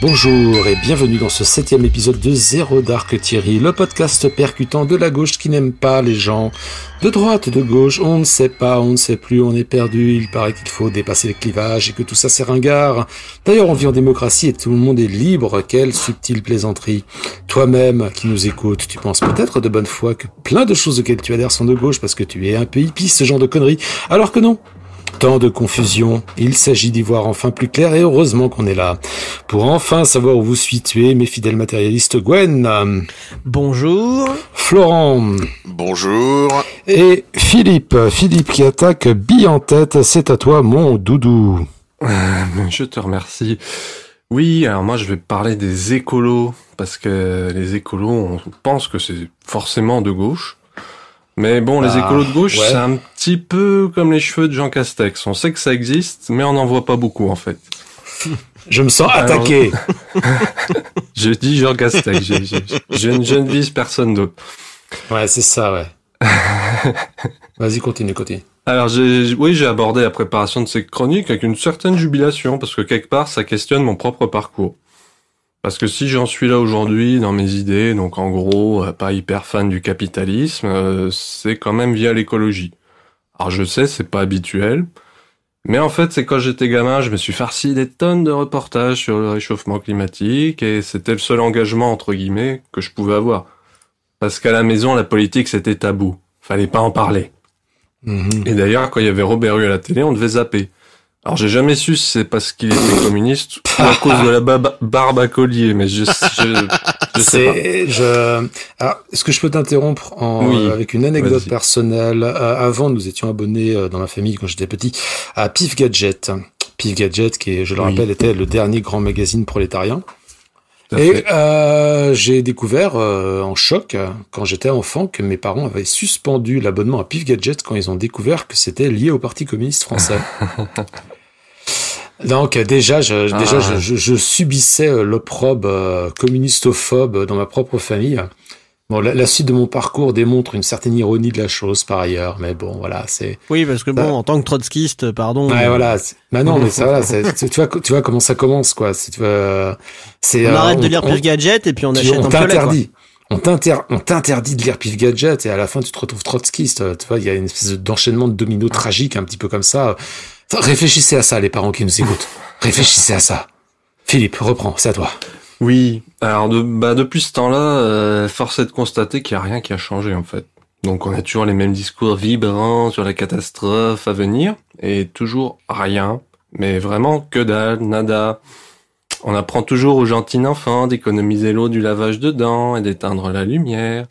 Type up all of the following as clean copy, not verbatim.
Bonjour et bienvenue dans ce 7e épisode de Zéro Dark Thierry, le podcast percutant de la gauche qui n'aime pas les gens. De droite, de gauche, on ne sait pas, on ne sait plus, on est perdu, il paraît qu'il faut dépasser les clivages et que tout ça c'est ringard. D'ailleurs on vit en démocratie et tout le monde est libre, quelle subtile plaisanterie. Toi-même qui nous écoutes, tu penses peut-être de bonne foi que plein de choses auxquelles tu adhères sont de gauche parce que tu es un peu hippie, ce genre de conneries, alors que non. Tant de confusion, il s'agit d'y voir enfin plus clair et heureusement qu'on est là. Pour enfin savoir où vous situez, mes fidèles matérialistes Gwen. Bonjour. Florent. Bonjour. Et Philippe. Philippe qui attaque bille en tête, c'est à toi mon doudou. Je te remercie. Oui, alors moi je vais parler des écolos, parce que les écolos, on pense que c'est forcément de gauche. Mais bon, les écolos de gauche, c'est un petit peu comme les cheveux de Jean Castex. On sait que ça existe, mais on n'en voit pas beaucoup, en fait. Je me sens attaqué. Je dis Jean Castex. Je ne vise personne d'autre. Ouais, c'est ça, ouais. Vas-y, continue. Alors, j'ai abordé la préparation de ces chroniques avec une certaine jubilation, parce que quelque part, ça questionne mon propre parcours. Parce que si j'en suis là aujourd'hui dans mes idées, donc en gros, pas hyper fan du capitalisme, c'est quand même via l'écologie. Alors je sais, c'est pas habituel, mais en fait, c'est quand j'étais gamin, je me suis farci des tonnes de reportages sur le réchauffement climatique, et c'était le seul engagement, entre guillemets, que je pouvais avoir. Parce qu'à la maison, la politique, c'était tabou. Fallait pas en parler. Et d'ailleurs, quand il y avait Robert Hue à la télé, on devait zapper. Alors j'ai jamais su si c'est parce qu'il était communiste ou à cause de la barbe à collier, mais je sais pas. Alors, est-ce que je peux t'interrompre avec une anecdote personnelle? Avant, nous étions abonnés dans ma famille quand j'étais petit à Pif Gadget. Pif Gadget, qui est, je le rappelle, était le dernier grand magazine prolétarien. Et j'ai découvert en choc, quand j'étais enfant, que mes parents avaient suspendu l'abonnement à Pif Gadget quand ils ont découvert que c'était lié au Parti communiste français. Donc déjà, je subissais l'opprobre communistophobe dans ma propre famille. Bon, la suite de mon parcours démontre une certaine ironie de la chose par ailleurs, mais bon, voilà, c'est... Oui, parce que bon, en tant que trotskiste, pardon... Ouais, voilà, bah non, mais ça, voilà, tu vois comment ça commence, quoi. On arrête de lire Pif Gadget et puis on achète un piolet, on t'interdit de lire Pif Gadget et à la fin tu te retrouves trotskiste. Tu vois, il y a une espèce d'enchaînement de dominos tragique, un petit peu comme ça. Enfin, réfléchissez à ça, les parents qui nous écoutent. Réfléchissez à ça. Philippe, reprends, c'est à toi. Oui, alors depuis ce temps-là, force est de constater qu'il n'y a rien qui a changé en fait. Donc on a toujours les mêmes discours vibrants sur la catastrophe à venir, et toujours rien, mais vraiment que dalle, nada. On apprend toujours aux gentils enfants d'économiser l'eau du lavage de dents et d'éteindre la lumière.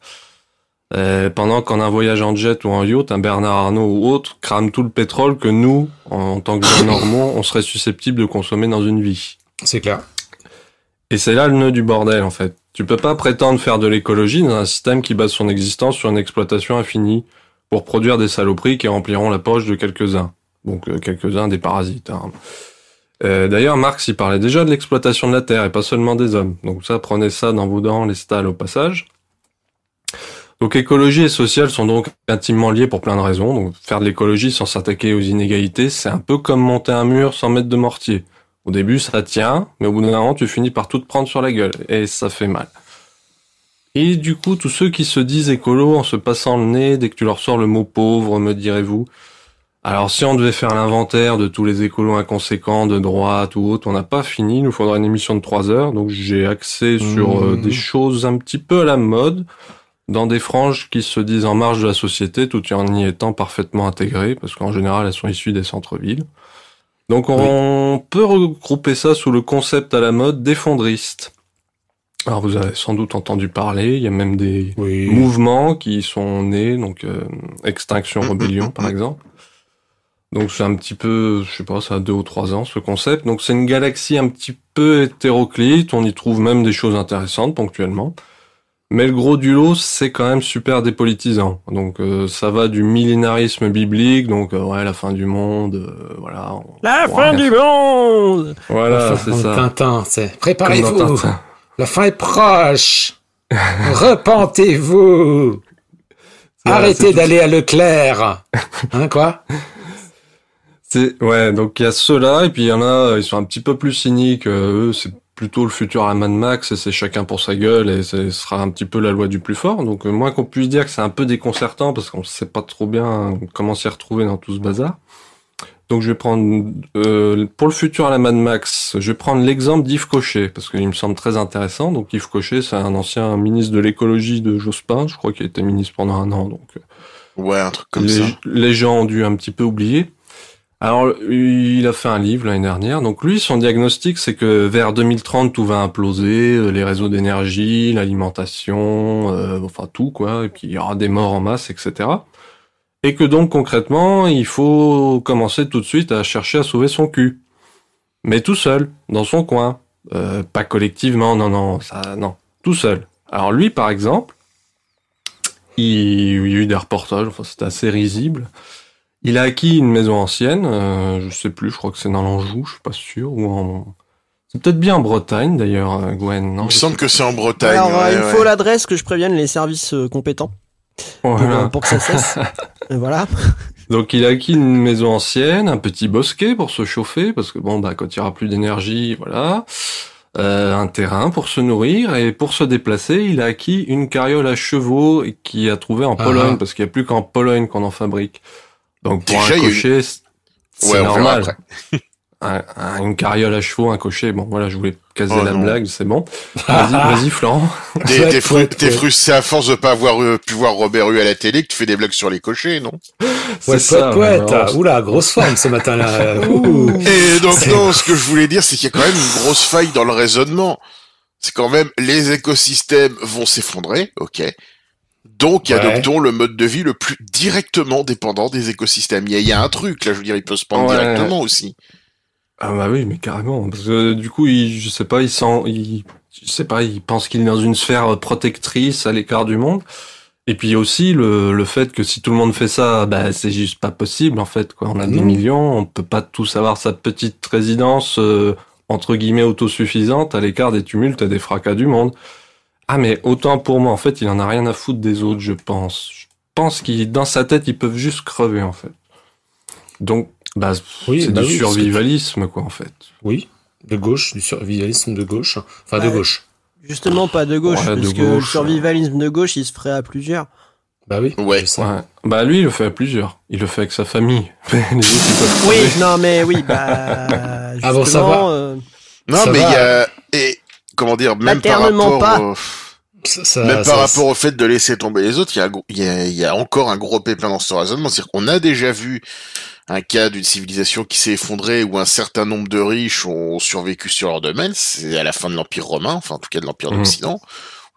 Pendant qu'en un voyage en jet ou en yacht, un Bernard Arnault ou autre crame tout le pétrole que nous, en tant que jeunes normands, on serait susceptibles de consommer dans une vie. C'est clair. Et c'est là le nœud du bordel, en fait. Tu peux pas prétendre faire de l'écologie dans un système qui base son existence sur une exploitation infinie pour produire des saloperies qui rempliront la poche de quelques-uns. Donc, quelques-uns des parasites, hein. D'ailleurs, Marx, il parlait déjà de l'exploitation de la terre et pas seulement des hommes. Donc ça, prenez ça dans vos dents, les stalles au passage. Donc écologie et social sont donc intimement liés pour plein de raisons. Donc faire de l'écologie sans s'attaquer aux inégalités, c'est un peu comme monter un mur sans mettre de mortier. Au début, ça tient, mais au bout d'un moment, tu finis par tout te prendre sur la gueule, et ça fait mal. Et du coup, tous ceux qui se disent écolos en se passant le nez, dès que tu leur sors le mot pauvre, me direz-vous. Alors, si on devait faire l'inventaire de tous les écolos inconséquents, de droite ou autre, on n'a pas fini, il nous faudra une émission de 3 heures, donc j'ai axé sur des choses un petit peu à la mode, dans des franges qui se disent en marge de la société, tout en y étant parfaitement intégrées, parce qu'en général, elles sont issues des centres-villes. Donc on peut regrouper ça sous le concept à la mode d'effondriste. Alors vous avez sans doute entendu parler, il y a même des mouvements qui sont nés, donc Extinction Rebellion par exemple. Donc c'est un petit peu, je sais pas, ça a 2 ou 3 ans ce concept. Donc c'est une galaxie un petit peu hétéroclite, on y trouve même des choses intéressantes ponctuellement. Mais le gros du lot, c'est quand même super dépolitisant. Donc ça va du millénarisme biblique, donc ouais, la fin du monde, voilà. La fin du monde. Voilà, c'est ça. Tintin, c'est préparez-vous. La fin est proche. Repentez-vous. Arrêtez d'aller à Leclerc. Hein, quoi? Ouais, donc il y a ceux-là, et puis il y en a, ils sont un petit peu plus cyniques, eux, c'est plutôt le futur à Mad Max, et c'est chacun pour sa gueule, et ce sera un petit peu la loi du plus fort. Donc, moins qu'on puisse dire que c'est un peu déconcertant, parce qu'on sait pas trop bien comment s'y retrouver dans tout ce bazar. Donc, je vais prendre, pour le futur à la Mad Max, je vais prendre l'exemple d'Yves Cochet, parce qu'il me semble très intéressant. Donc, Yves Cochet, c'est un ancien ministre de l'écologie de Jospin. Je crois qu'il a été ministre pendant 1 an, donc. Ouais, un truc comme ça. Les gens ont dû un petit peu oublier. Alors, il a fait un livre l'année dernière. Donc lui, son diagnostic, c'est que vers 2030, tout va imploser, les réseaux d'énergie, l'alimentation, enfin tout, quoi. Et puis il y aura des morts en masse, etc. Et que donc, concrètement, il faut commencer tout de suite à chercher à sauver son cul. Mais tout seul, dans son coin. Pas collectivement, non, tout seul. Alors lui, par exemple, il y a eu des reportages, enfin c'était assez risible. Il a acquis une maison ancienne, je sais plus, je crois que c'est dans l'Anjou, je suis pas sûr, c'est peut-être bien en Bretagne d'ailleurs, Gwen, non? Il me semble que c'est en Bretagne. Alors, il faut l'adresse, que je prévienne les services compétents voilà. pour que ça cesse. Et voilà. Donc il a acquis une maison ancienne, un petit bosquet pour se chauffer, parce que quand il y aura plus d'énergie, voilà. Un terrain pour se nourrir, et pour se déplacer, il a acquis une carriole à chevaux qu'il a trouvée en Pologne, parce qu'il n'y a plus qu'en Pologne qu'on en fabrique. Donc pour déjà, un cocher, c'est normal. Une carriole à chevaux, un cocher, bon voilà, je voulais caser la blague, c'est bon. Vas-y Florent. T'es frustré à force de pas avoir pu voir Robert Hue à la télé que tu fais des blagues sur les cochers, non? Ouais, poète. Oula, grosse forme ce matin-là. Et donc non, ce que je voulais dire, c'est qu'il y a quand même une grosse faille dans le raisonnement. C'est quand même, les écosystèmes vont s'effondrer, ok. Donc, adoptons le mode de vie le plus directement dépendant des écosystèmes. Il y a un truc, là, je veux dire, il peut se prendre directement aussi. Ah bah oui, mais carrément. Parce que du coup, il pense qu'il est dans une sphère protectrice à l'écart du monde. Et puis aussi, le fait que si tout le monde fait ça, c'est juste pas possible, en fait, quoi. On a des millions, on peut pas tous avoir sa petite résidence, entre guillemets, autosuffisante à l'écart des tumultes et des fracas du monde. Ah, mais autant pour moi, en fait, il en a rien à foutre des autres, je pense. Je pense dans sa tête, ils peuvent juste crever, en fait. Donc, c'est du survivalisme, quoi, en fait. Oui, de gauche, du survivalisme de gauche. Enfin, de gauche. Justement, pas de gauche, parce que le survivalisme de gauche, il se ferait à plusieurs. Bah oui. Ouais. Lui, il le fait à plusieurs. Il le fait avec sa famille. Les autres, ils peuvent oui, non, mais oui, justement... ça va. Non, ça mais va. il y a... Et, comment dire, même par rapport... par rapport au fait de laisser tomber les autres, il y a encore un gros pépin dans ce raisonnement. C'est-à-dire qu'on a déjà vu un cas d'une civilisation qui s'est effondrée où un certain nombre de riches ont survécu sur leur domaine. C'est à la fin de l'Empire romain, enfin en tout cas de l'Empire d'Occident.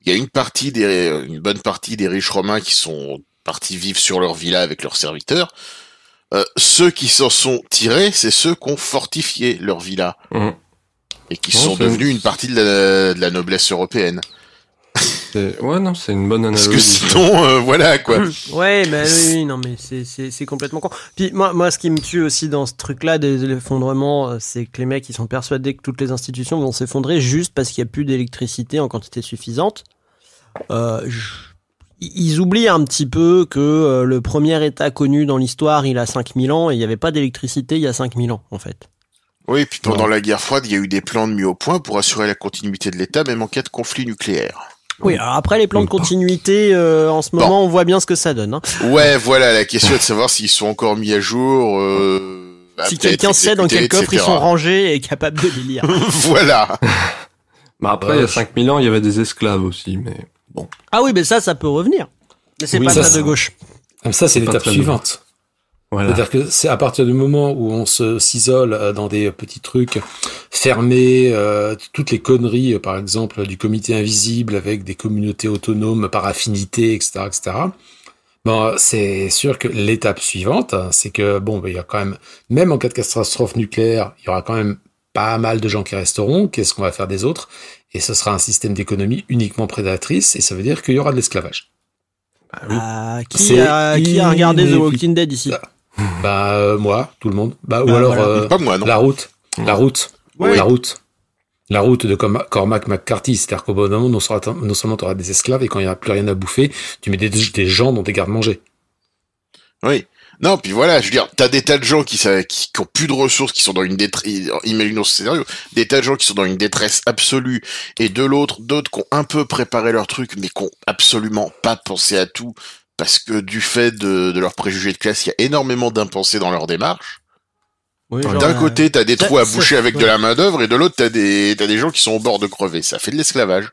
Il y a une bonne partie des riches romains qui sont partis vivre sur leur villa avec leurs serviteurs. Ceux qui s'en sont tirés, c'est ceux qui ont fortifié leur villa. Et qui sont devenus une partie de la noblesse européenne. C'est une bonne analogie. Parce que sinon, voilà, quoi. Ouais, mais oui, non, mais c'est complètement con. Puis moi, ce qui me tue aussi dans ce truc-là des effondrements, c'est que les mecs, ils sont persuadés que toutes les institutions vont s'effondrer juste parce qu'il n'y a plus d'électricité en quantité suffisante. Ils oublient un petit peu que le premier État connu dans l'histoire, il a 5000 ans, et il n'y avait pas d'électricité il y a 5000 ans, en fait. Oui, puis pendant la guerre froide, il y a eu des plans mis au point pour assurer la continuité de l'État, même en cas de conflit nucléaire. Oui, alors après les plans de continuité, en ce moment, on voit bien ce que ça donne. Hein. Ouais, voilà, la question est de savoir s'ils sont encore mis à jour. Si quelqu'un sait dans quel coffre ils sont rangés et est capable de les lire. Voilà. Après, il y a 5000 ans, il y avait des esclaves aussi, mais bon. Ah oui, mais ça peut revenir. Mais c'est pas ça de gauche. Ça, c'est l'étape suivante. Voilà. C'est-à-dire que c'est à partir du moment où on s'isole dans des petits trucs fermés, toutes les conneries, par exemple, du comité invisible avec des communautés autonomes par affinité, etc., etc. Bon, c'est sûr que l'étape suivante, c'est que, il y a quand même en cas de catastrophe nucléaire, il y aura quand même pas mal de gens qui resteront. Qu'est-ce qu'on va faire des autres? Et ce sera un système d'économie uniquement prédatrice, et ça veut dire qu'il y aura de l'esclavage. Qui a regardé The Walking Dead ici? Moi, tout le monde. Ou alors pas moi, non. La route de Cormac McCarthy, c'est-à-dire qu'au bon moment, non seulement tu auras des esclaves, et quand il n'y a plus rien à bouffer, tu mets des gens dans des garde-manger. Oui. Non, puis voilà, je veux dire, t'as des tas de gens qui ont plus de ressources, qui sont dans une détresse, imaginons ce scénario, des tas de gens qui sont dans une détresse absolue, et d'autres qui ont un peu préparé leur truc, mais qui ont absolument pas pensé à tout, parce que du fait de leurs préjugés de classe, il y a énormément d'impensés dans leur démarche. Oui, d'un côté, t'as des trous à boucher avec de la main-d'œuvre, et de l'autre, t'as des gens qui sont au bord de crever. Ça fait de l'esclavage.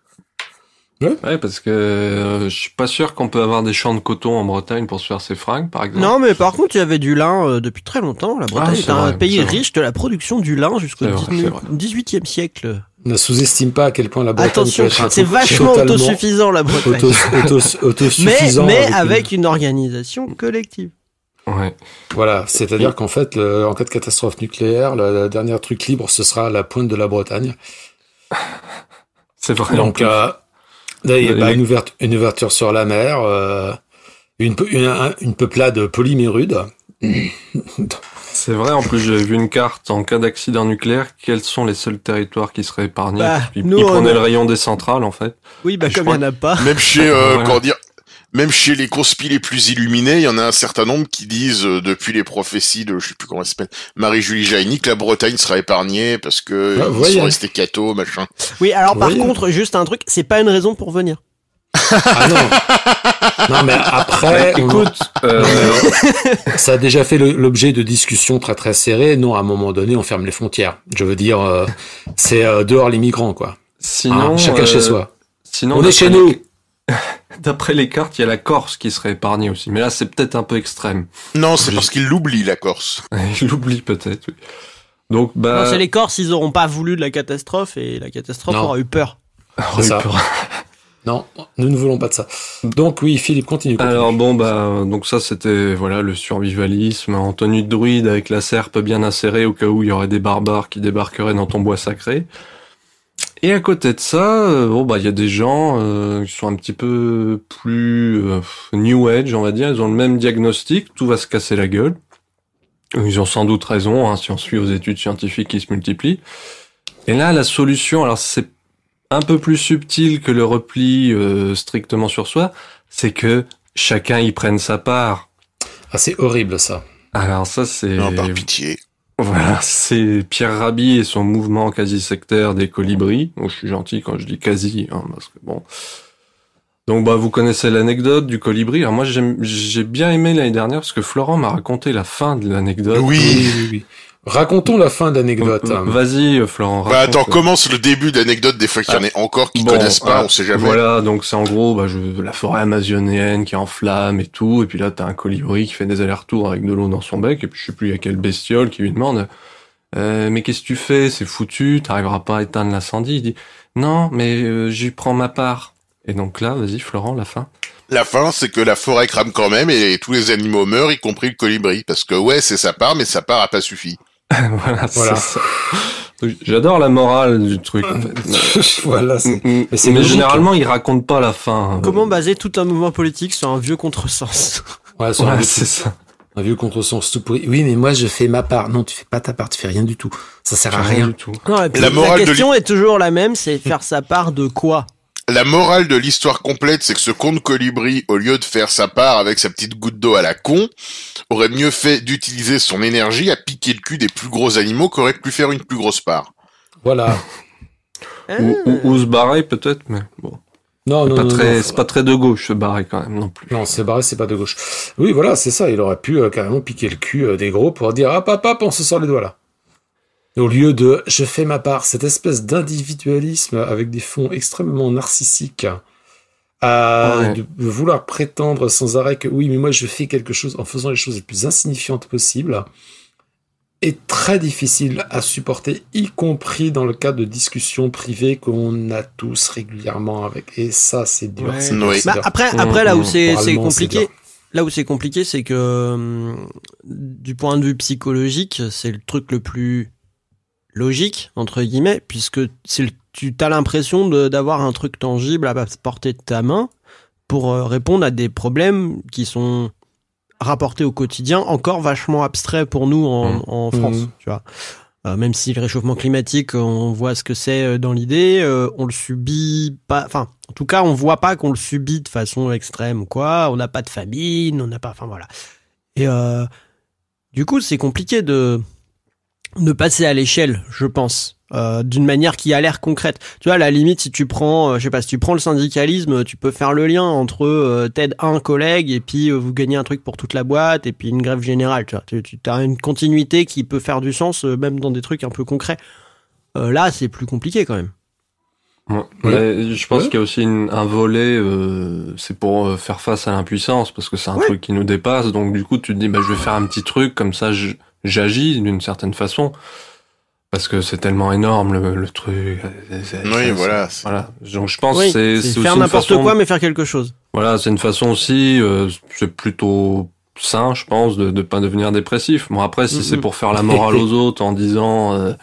Ouais, parce que je suis pas sûr qu'on peut avoir des champs de coton en Bretagne pour se faire ses fringues, par exemple. Non, mais par contre, il y avait du lin depuis très longtemps. La Bretagne est un pays riche de la production du lin jusqu'au 18e siècle. Ne sous-estime pas à quel point la Bretagne Attention, peut être c'est vachement autosuffisant, la Bretagne. Autosuffisant. Mais avec une organisation collective. Ouais. Voilà, c'est-à-dire qu'en fait, en cas de catastrophe nucléaire, le dernier truc libre, ce sera la pointe de la Bretagne. C'est vrai. Donc, une ouverture sur la mer, une peuplade polymérude. C'est vrai, en plus j'ai vu une carte en cas d'accident nucléaire, quels sont les seuls territoires qui seraient épargnés. Ils prenaient le rayon des centrales en fait. Oui, comme il n'y en a pas. Même chez, même chez les conspis les plus illuminés, il y en a un certain nombre qui disent, depuis les prophéties de, je sais plus comment elle s'appelle, Marie-Julie Jaïni, que la Bretagne sera épargnée parce que ils sont restés cathos, machin. Oui, alors par contre, juste un truc, c'est pas une raison pour venir. Ah non. Non, mais après, écoute, ça a déjà fait l'objet de discussions très très serrées. Non, à un moment donné, on ferme les frontières. Je veux dire, c'est dehors les migrants, quoi. Sinon, chacun chez soi. Sinon, on est chez nous. D'après les cartes, il y a la Corse qui serait épargnée aussi. Mais là, c'est peut-être un peu extrême. Non, c'est parce qu'ils l'oublient, la Corse. Ils l'oublient peut-être, oui. Donc, non, c'est les Corses, ils auront pas voulu de la catastrophe et la catastrophe aura eu peur. C'est ça. Non, nous ne voulons pas de ça. Donc oui, Philippe, continue. Alors donc ça c'était le survivalisme en tenue de druide avec la serpe bien insérée au cas où il y aurait des barbares qui débarqueraient dans ton bois sacré. Et à côté de ça, il y a des gens qui sont un petit peu plus new age, on va dire. Ils ont le même diagnostic, tout va se casser la gueule. Ils ont sans doute raison, si on suit aux études scientifiques qui se multiplient. Et là, la solution, alors c'est un peu plus subtil que le repli strictement sur soi, c'est que chacun y prenne sa part. Ah, c'est horrible ça. Alors ça c'est... Non, par pitié. Voilà, c'est Pierre Rabhi et son mouvement quasi-sectaire des colibris. Donc, je suis gentil quand je dis quasi, parce que bon... Donc vous connaissez l'anecdote du colibri. Alors moi j'ai bien aimé l'année dernière parce que Florent m'a raconté la fin de l'anecdote. Oui. Racontons la fin d'anecdote. Vas-y, Florent. Attends, commence le début d'anecdote, des fois qu'il y en ait encore qui connaissent pas, on sait jamais. Voilà, donc c'est en gros, la forêt amazonienne qui est en flammes et tout, et puis là, t'as un colibri qui fait des allers-retours avec de l'eau dans son bec, et puis je sais plus, il y a quelle bestiole qui lui demande, mais qu'est-ce que tu fais? C'est foutu, t'arriveras pas à éteindre l'incendie. Il dit, non, mais j'y prends ma part. Et donc là, vas-y, Florent, la fin. La fin, c'est que la forêt crame quand même, et tous les animaux meurent, y compris le colibri, parce que c'est sa part, mais sa part a pas suffi. Voilà. C'est ça. J'adore la morale du truc. En fait. Voilà. Mais généralement, ils racontent pas la fin. Comment baser tout un mouvement politique sur un vieux contresens? C'est ça. Un vieux contresens tout pourri. Oui, mais moi, je fais ma part. Non, tu fais pas ta part, tu fais rien du tout. Ça sert à rien du tout. Non, et puis la question est toujours la même, c'est faire sa part de quoi? La morale de l'histoire complète, c'est que ce con de colibri, au lieu de faire sa part avec sa petite goutte d'eau à la con, aurait mieux fait d'utiliser son énergie à piquer le cul des plus gros animaux qui auraient pu faire une plus grosse part. Voilà. Ou se barrer peut-être, mais bon. Non, c'est pas très de gauche se barrer quand même non plus. Non, se barrer c'est pas de gauche. Oui, voilà, c'est ça. Il aurait pu carrément piquer le cul des gros pour dire hop, on se sort les doigts là. Au lieu de je fais ma part, cette espèce d'individualisme avec des fonds extrêmement narcissiques, de vouloir prétendre sans arrêt que oui, mais moi je fais quelque chose en faisant les choses les plus insignifiantes possibles, est très difficile à supporter, y compris dans le cadre de discussions privées qu'on a tous régulièrement avec. Et ça, c'est dur. Ouais. C'est dur, c'est dur. Après, là où c'est compliqué. Là où c'est compliqué, c'est que du point de vue psychologique, c'est le truc le plus logique, entre guillemets, puisque tu as l'impression d'avoir un truc tangible à portée de ta main pour répondre à des problèmes qui sont rapportés au quotidien, encore vachement abstraits pour nous en France, tu vois. Même si le réchauffement climatique, on voit ce que c'est dans l'idée, on le subit pas, enfin, en tout cas, on voit pas qu'on le subit de façon extrême, quoi. On n'a pas de famine, on n'a pas, enfin voilà. Et du coup, c'est compliqué de passer à l'échelle, je pense. D'une manière qui a l'air concrète. Tu vois, à la limite, si tu prends, si tu prends le syndicalisme, tu peux faire le lien entre t'aides un collègue et puis vous gagnez un truc pour toute la boîte et puis une grève générale. Tu vois, tu as une continuité qui peut faire du sens même dans des trucs un peu concrets. Là, c'est plus compliqué quand même. Ouais. Je pense qu'il y a aussi un volet, c'est pour faire face à l'impuissance parce que c'est un truc qui nous dépasse. Donc du coup, tu te dis, je vais faire un petit truc comme ça, j'agis d'une certaine façon. Parce que c'est tellement énorme le truc. Voilà. Donc je pense que c'est faire aussi n'importe quoi, mais faire quelque chose. Voilà, c'est une façon aussi. C'est plutôt sain, je pense, de pas devenir dépressif. Bon après, si c'est pour faire la morale aux autres en disant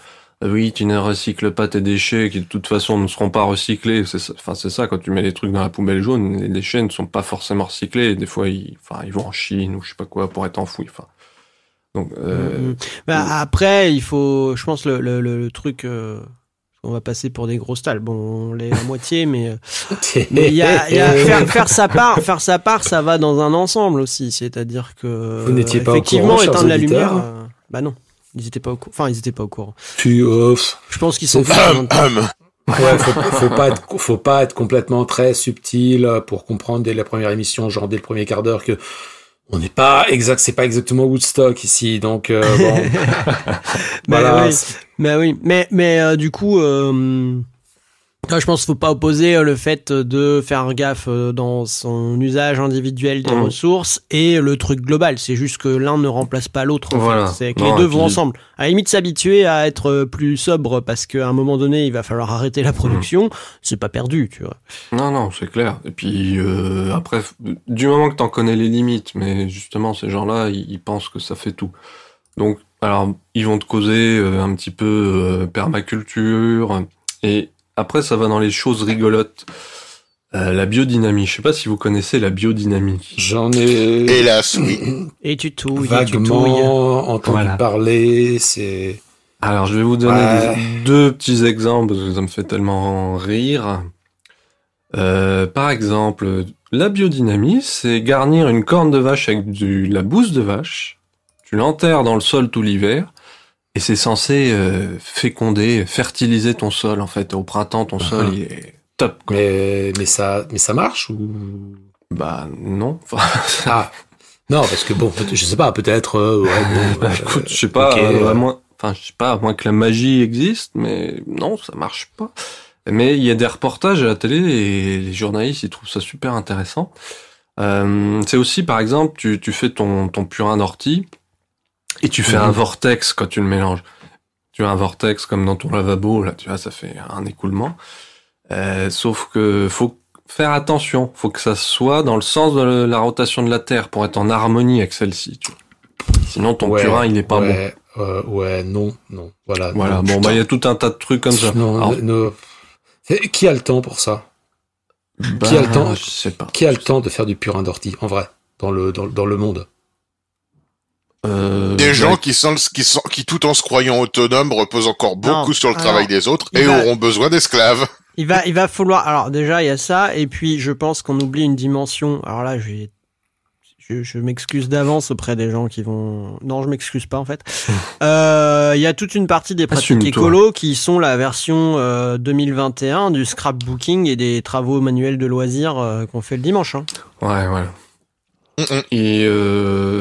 oui, tu ne recycles pas tes déchets, qui de toute façon ne seront pas recyclés. C'est ça. Quand tu mets les trucs dans la poubelle jaune, les déchets ne sont pas forcément recyclés. Et des fois, ils vont en Chine ou je sais pas quoi pour être enfouis. Donc, après, il faut, je pense, le truc, on va passer pour des gros stalles. Bon, on l'est à moitié, mais il y a faire sa part, ça va dans un ensemble aussi. C'est-à-dire que, vous n'étiez pas effectivement, au courant, éteindre la lumière, non, ils étaient pas au courant. Enfin, ils étaient pas au courant. Je pense qu'ils sont Ouais, faut pas être complètement très subtil pour comprendre dès la première émission, genre dès le premier quart d'heure que on n'est pas c'est pas exactement Woodstock ici, donc bon. Voilà. Mais du coup, je pense qu'il faut pas opposer le fait de faire gaffe dans son usage individuel des ressources et le truc global. C'est juste que l'un ne remplace pas l'autre. Voilà. C'est que les deux vont ensemble. À la limite, s'habituer à être plus sobre parce qu'à un moment donné, il va falloir arrêter la production. C'est pas perdu, tu vois. Non, c'est clair. Et puis après, du moment que t'en connais les limites, mais justement, ces gens-là, ils pensent que ça fait tout. Donc, alors, ils vont te causer un petit peu permaculture et après, ça va dans les choses rigolotes. La biodynamie. Je sais pas si vous connaissez la biodynamie. J'en ai... Hélas, oui. Et tu touilles. Vaguement entendu parler, c'est... Alors, je vais vous donner deux petits exemples, parce que ça me fait tellement rire. Par exemple, la biodynamie, c'est garnir une corne de vache avec de la bouse de vache. Tu l'enterres dans le sol tout l'hiver. Et c'est censé féconder, fertiliser ton sol, en fait. Au printemps, ton sol, il est top, quoi. Mais ça marche ou... Non. Non, parce que bon, je sais pas, peut-être... écoute, je sais pas, à moins que la magie existe, mais non, ça marche pas. Mais il y a des reportages à la télé et les journalistes, ils trouvent ça super intéressant. C'est aussi, par exemple, tu fais ton purin d'ortie, et tu fais un vortex quand tu le mélanges. Tu as un vortex comme dans ton lavabo, là, tu vois, ça fait un écoulement. Sauf que faut faire attention. Faut que ça soit dans le sens de la rotation de la Terre pour être en harmonie avec celle-ci. Tu vois. Sinon, ton purin, il est pas bon. Non. Voilà. Non, il y a tout un tas de trucs comme ça. Qui a le temps pour ça? Qui a le temps? Je sais pas. Qui a le temps de faire du purin d'ortie, en vrai, dans le monde? Des gens qui tout en se croyant autonomes reposent encore beaucoup sur le travail des autres et auront besoin d'esclaves. Il va falloir, alors déjà il y a ça, et puis je pense qu'on oublie une dimension. Alors là, je m'excuse d'avance auprès des gens qui vont... Non, je m'excuse pas en fait. Il y a toute une partie des pratiques écolo qui sont la version 2021 du scrapbooking et des travaux manuels de loisirs qu'on fait le dimanche. Hein. Ouais. Et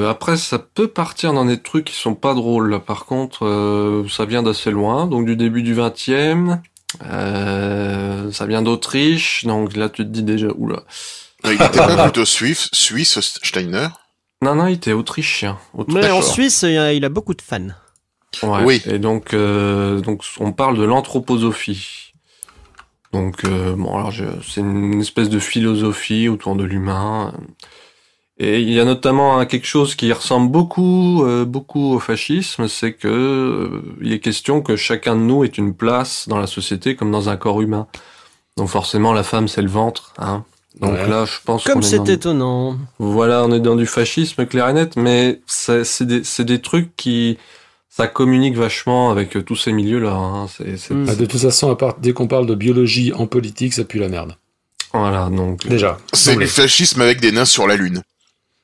après, ça peut partir dans des trucs qui sont pas drôles. Là. Par contre, ça vient d'assez loin, donc du début du 20e. Ça vient d'Autriche, donc là tu te dis déjà, oula. Il était pas plutôt suisse, Steiner? Non, il était autrichien. Mais en Suisse, il a beaucoup de fans. Ouais. Oui. Et donc on parle de l'anthroposophie. Donc c'est une espèce de philosophie autour de l'humain. Et il y a notamment quelque chose qui ressemble beaucoup au fascisme, c'est que il est question que chacun de nous ait une place dans la société comme dans un corps humain. Donc forcément, la femme, c'est le ventre, hein. Donc là, je pense comme c'est étonnant. Voilà, on est dans du fascisme clair et net, mais c'est des trucs qui... Ça communique vachement avec tous ces milieux-là. Hein. De toute façon, dès qu'on parle de biologie en politique, ça pue la merde. Voilà, donc... Déjà. C'est du fascisme avec des nains sur la Lune.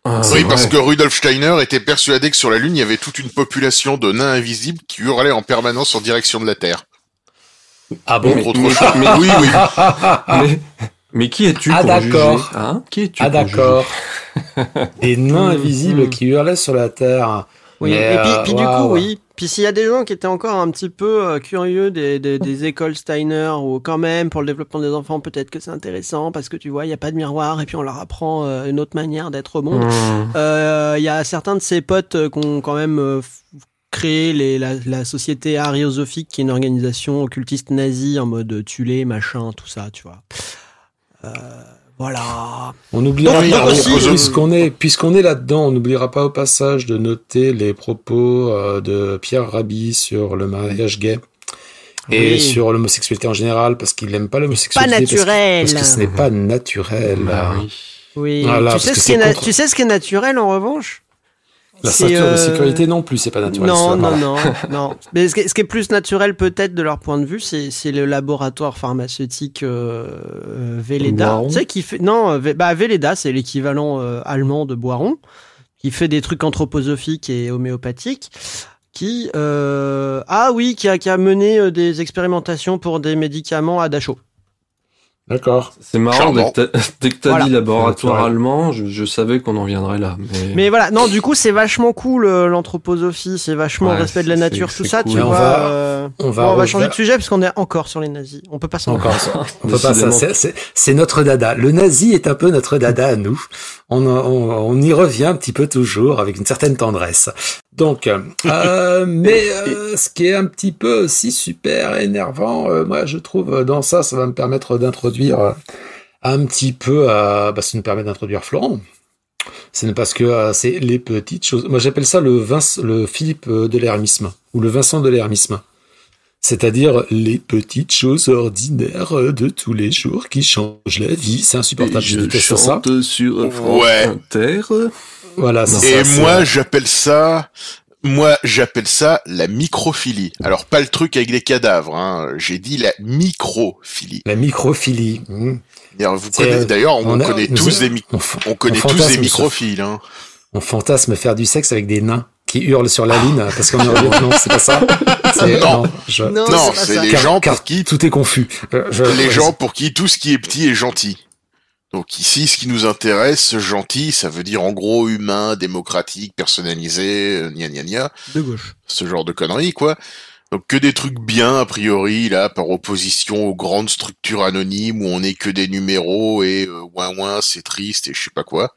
Oui, parce que Rudolf Steiner était persuadé que sur la Lune, il y avait toute une population de nains invisibles qui hurlaient en permanence en direction de la Terre. Ah bon? Oui. Mais qui es-tu pour juger Qui es-tu pour d'accord. Des nains invisibles qui hurlaient sur la Terre. Oui, et puis du coup, oui. Puis s'il y a des gens qui étaient encore un petit peu curieux des écoles Steiner, ou quand même pour le développement des enfants, peut-être que c'est intéressant parce que tu vois, il n'y a pas de miroir et puis on leur apprend une autre manière d'être au monde. Il y a certains de ses potes qui ont quand même créé la société ariosophique, qui est une organisation occultiste nazie en mode Tulé, machin, tout ça, tu vois. Voilà. On n'oubliera pas, puisqu'on est là-dedans, on n'oubliera pas au passage de noter les propos de Pierre Rabhi sur le mariage gay et sur l'homosexualité en général, parce qu'il n'aime pas l'homosexualité. Pas naturel. Parce que ce n'est pas naturel. Oui. Voilà, tu sais ce qui est naturel en revanche? La ceinture de sécurité non plus, c'est pas naturel. Non. Mais ce qui est plus naturel peut-être de leur point de vue, c'est le laboratoire pharmaceutique Velleda. Tu sais qui fait Velleda, c'est l'équivalent allemand de Boiron, qui fait des trucs anthroposophiques et homéopathiques, qui a mené des expérimentations pour des médicaments à Dachau. D'accord. C'est marrant, dès que t'as dit laboratoire allemand, je savais qu'on en viendrait là. Mais voilà, non, du coup, c'est vachement cool, l'anthroposophie, c'est vachement le respect de la nature, tout ça, cool. Tu vois. On va changer de sujet parce qu'on est encore sur les nazis. On peut pas s'en on peut pas ça. C'est notre dada. Le nazi est un peu notre dada à nous. On y revient un petit peu toujours avec une certaine tendresse. Donc, ce qui est un petit peu aussi super énervant, moi je trouve dans ça va me permettre d'introduire un petit peu, ça me permet d'introduire Florent. C'est parce que c'est les petites choses. Moi j'appelle ça le Philippe de l'hermisme ou le Vincent de l'hermisme. C'est-à-dire les petites choses ordinaires de tous les jours qui changent la vie. C'est insupportable. Je déteste ça. Sur France Inter. Voilà. J'appelle ça la microphilie. Alors pas le truc avec les cadavres, hein. J'ai dit la microphilie. La microphilie. D'ailleurs, on connaît tous des microphiles, hein. On fantasme faire du sexe avec des nains qui hurlent sur la Lune parce qu'on est non, c'est pas ça. Non, c'est les gens pour qui tout est confus. Gens pour qui tout ce qui est petit est gentil. Donc ici, ce qui nous intéresse, gentil, ça veut dire en gros humain, démocratique, personnalisé, gna. De gauche. Ce genre de conneries, quoi. Donc que des trucs bien, a priori, là, par opposition aux grandes structures anonymes où on est que des numéros et ouin, c'est triste et je sais pas quoi.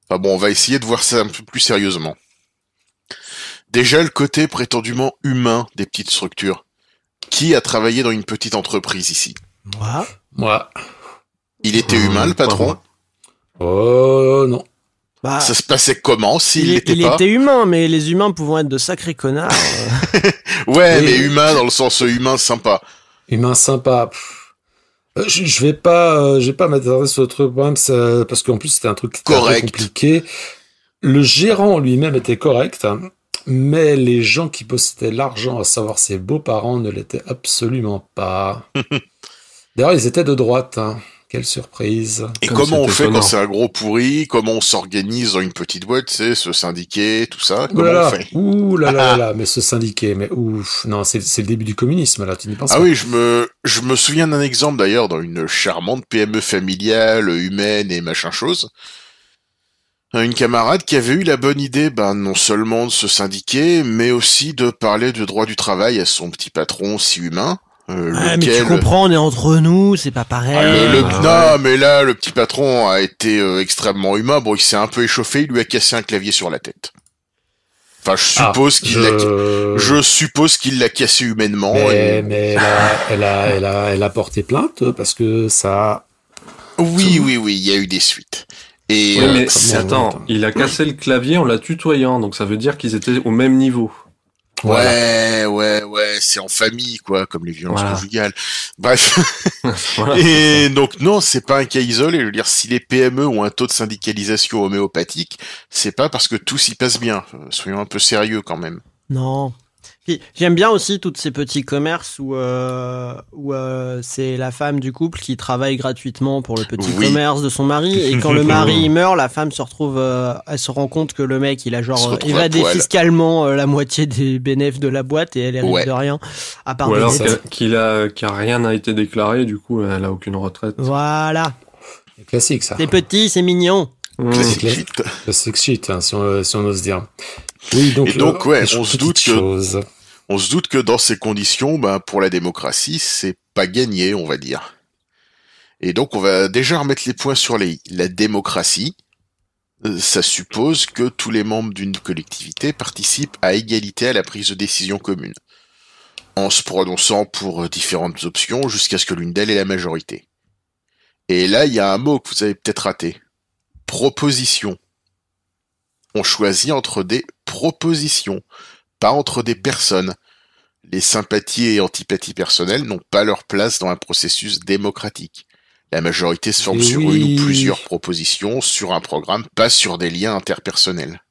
Enfin bon, on va essayer de voir ça un peu plus sérieusement. Déjà, le côté prétendument humain des petites structures. Qui a travaillé dans une petite entreprise ici? Moi. Il était humain, le patron? Oh, non. Ça se passait comment s'il l'était pas? Il était humain, mais les humains pouvant être de sacrés connards. Mais humain dans le sens humain sympa. Humain sympa. Je vais pas m'attarder sur le truc, parce qu'en plus c'était un truc très compliqué. Le gérant lui-même était correct, mais les gens qui possédaient l'argent, à savoir ses beaux-parents, ne l'étaient absolument pas. D'ailleurs, ils étaient de droite, hein. Quelle surprise. Et comment on fait quand c'est un gros pourri? Comment on s'organise dans une petite boîte, se syndiquer, tout ça? Comment on fait? Ouh là là, mais se syndiquer, mais ouf. Non, c'est le début du communisme, là, tu n'y penses pas? Ah oui, je me souviens d'un exemple, d'ailleurs, dans une charmante PME familiale, humaine et machin chose. Une camarade qui avait eu la bonne idée, non seulement de se syndiquer, mais aussi de parler de droit du travail à son petit patron si humain. Mais tu comprends, on est entre nous, c'est pas pareil. Non, mais là, le petit patron a été extrêmement humain. Bon, il s'est un peu échauffé, il lui a cassé un clavier sur la tête. Enfin, je suppose qu'il l'a cassé humainement. Mais elle a porté plainte parce que ça. Oui, il y a eu des suites. Et attends, il a cassé le clavier en la tutoyant, donc ça veut dire qu'ils étaient au même niveau. Ouais, c'est en famille, quoi, comme les violences conjugales. Bref. Et donc, non, c'est pas un cas isolé. Je veux dire, si les PME ont un taux de syndicalisation homéopathique, c'est pas parce que tout s'y passe bien. Soyons un peu sérieux, quand même. Non. Puis, j'aime bien aussi tous ces petits commerces où c'est la femme du couple qui travaille gratuitement pour le petit commerce de son mari, et quand le mari meurt, la femme se retrouve, elle se rend compte que le mec il a genre évadé fiscalement la moitié des bénéfices de la boîte et elle hérite de rien à part ou alors qu'il a rien n'a été déclaré, du coup elle a aucune retraite. Voilà. C'est classique ça. C'est petit, c'est mignon. Classique shit, hein, si on ose dire. Oui, donc, on se doute que dans ces conditions, pour la démocratie, c'est pas gagné, on va dire. Et donc, on va déjà remettre les points sur les i. La démocratie, ça suppose que tous les membres d'une collectivité participent à égalité à la prise de décision commune, en se prononçant pour différentes options jusqu'à ce que l'une d'elles ait la majorité. Et là, il y a un mot que vous avez peut-être raté. Proposition. On choisit entre des propositions, pas entre des personnes. Les sympathies et antipathies personnelles n'ont pas leur place dans un processus démocratique. La majorité se forme sur une ou plusieurs propositions, sur un programme, pas sur des liens interpersonnels.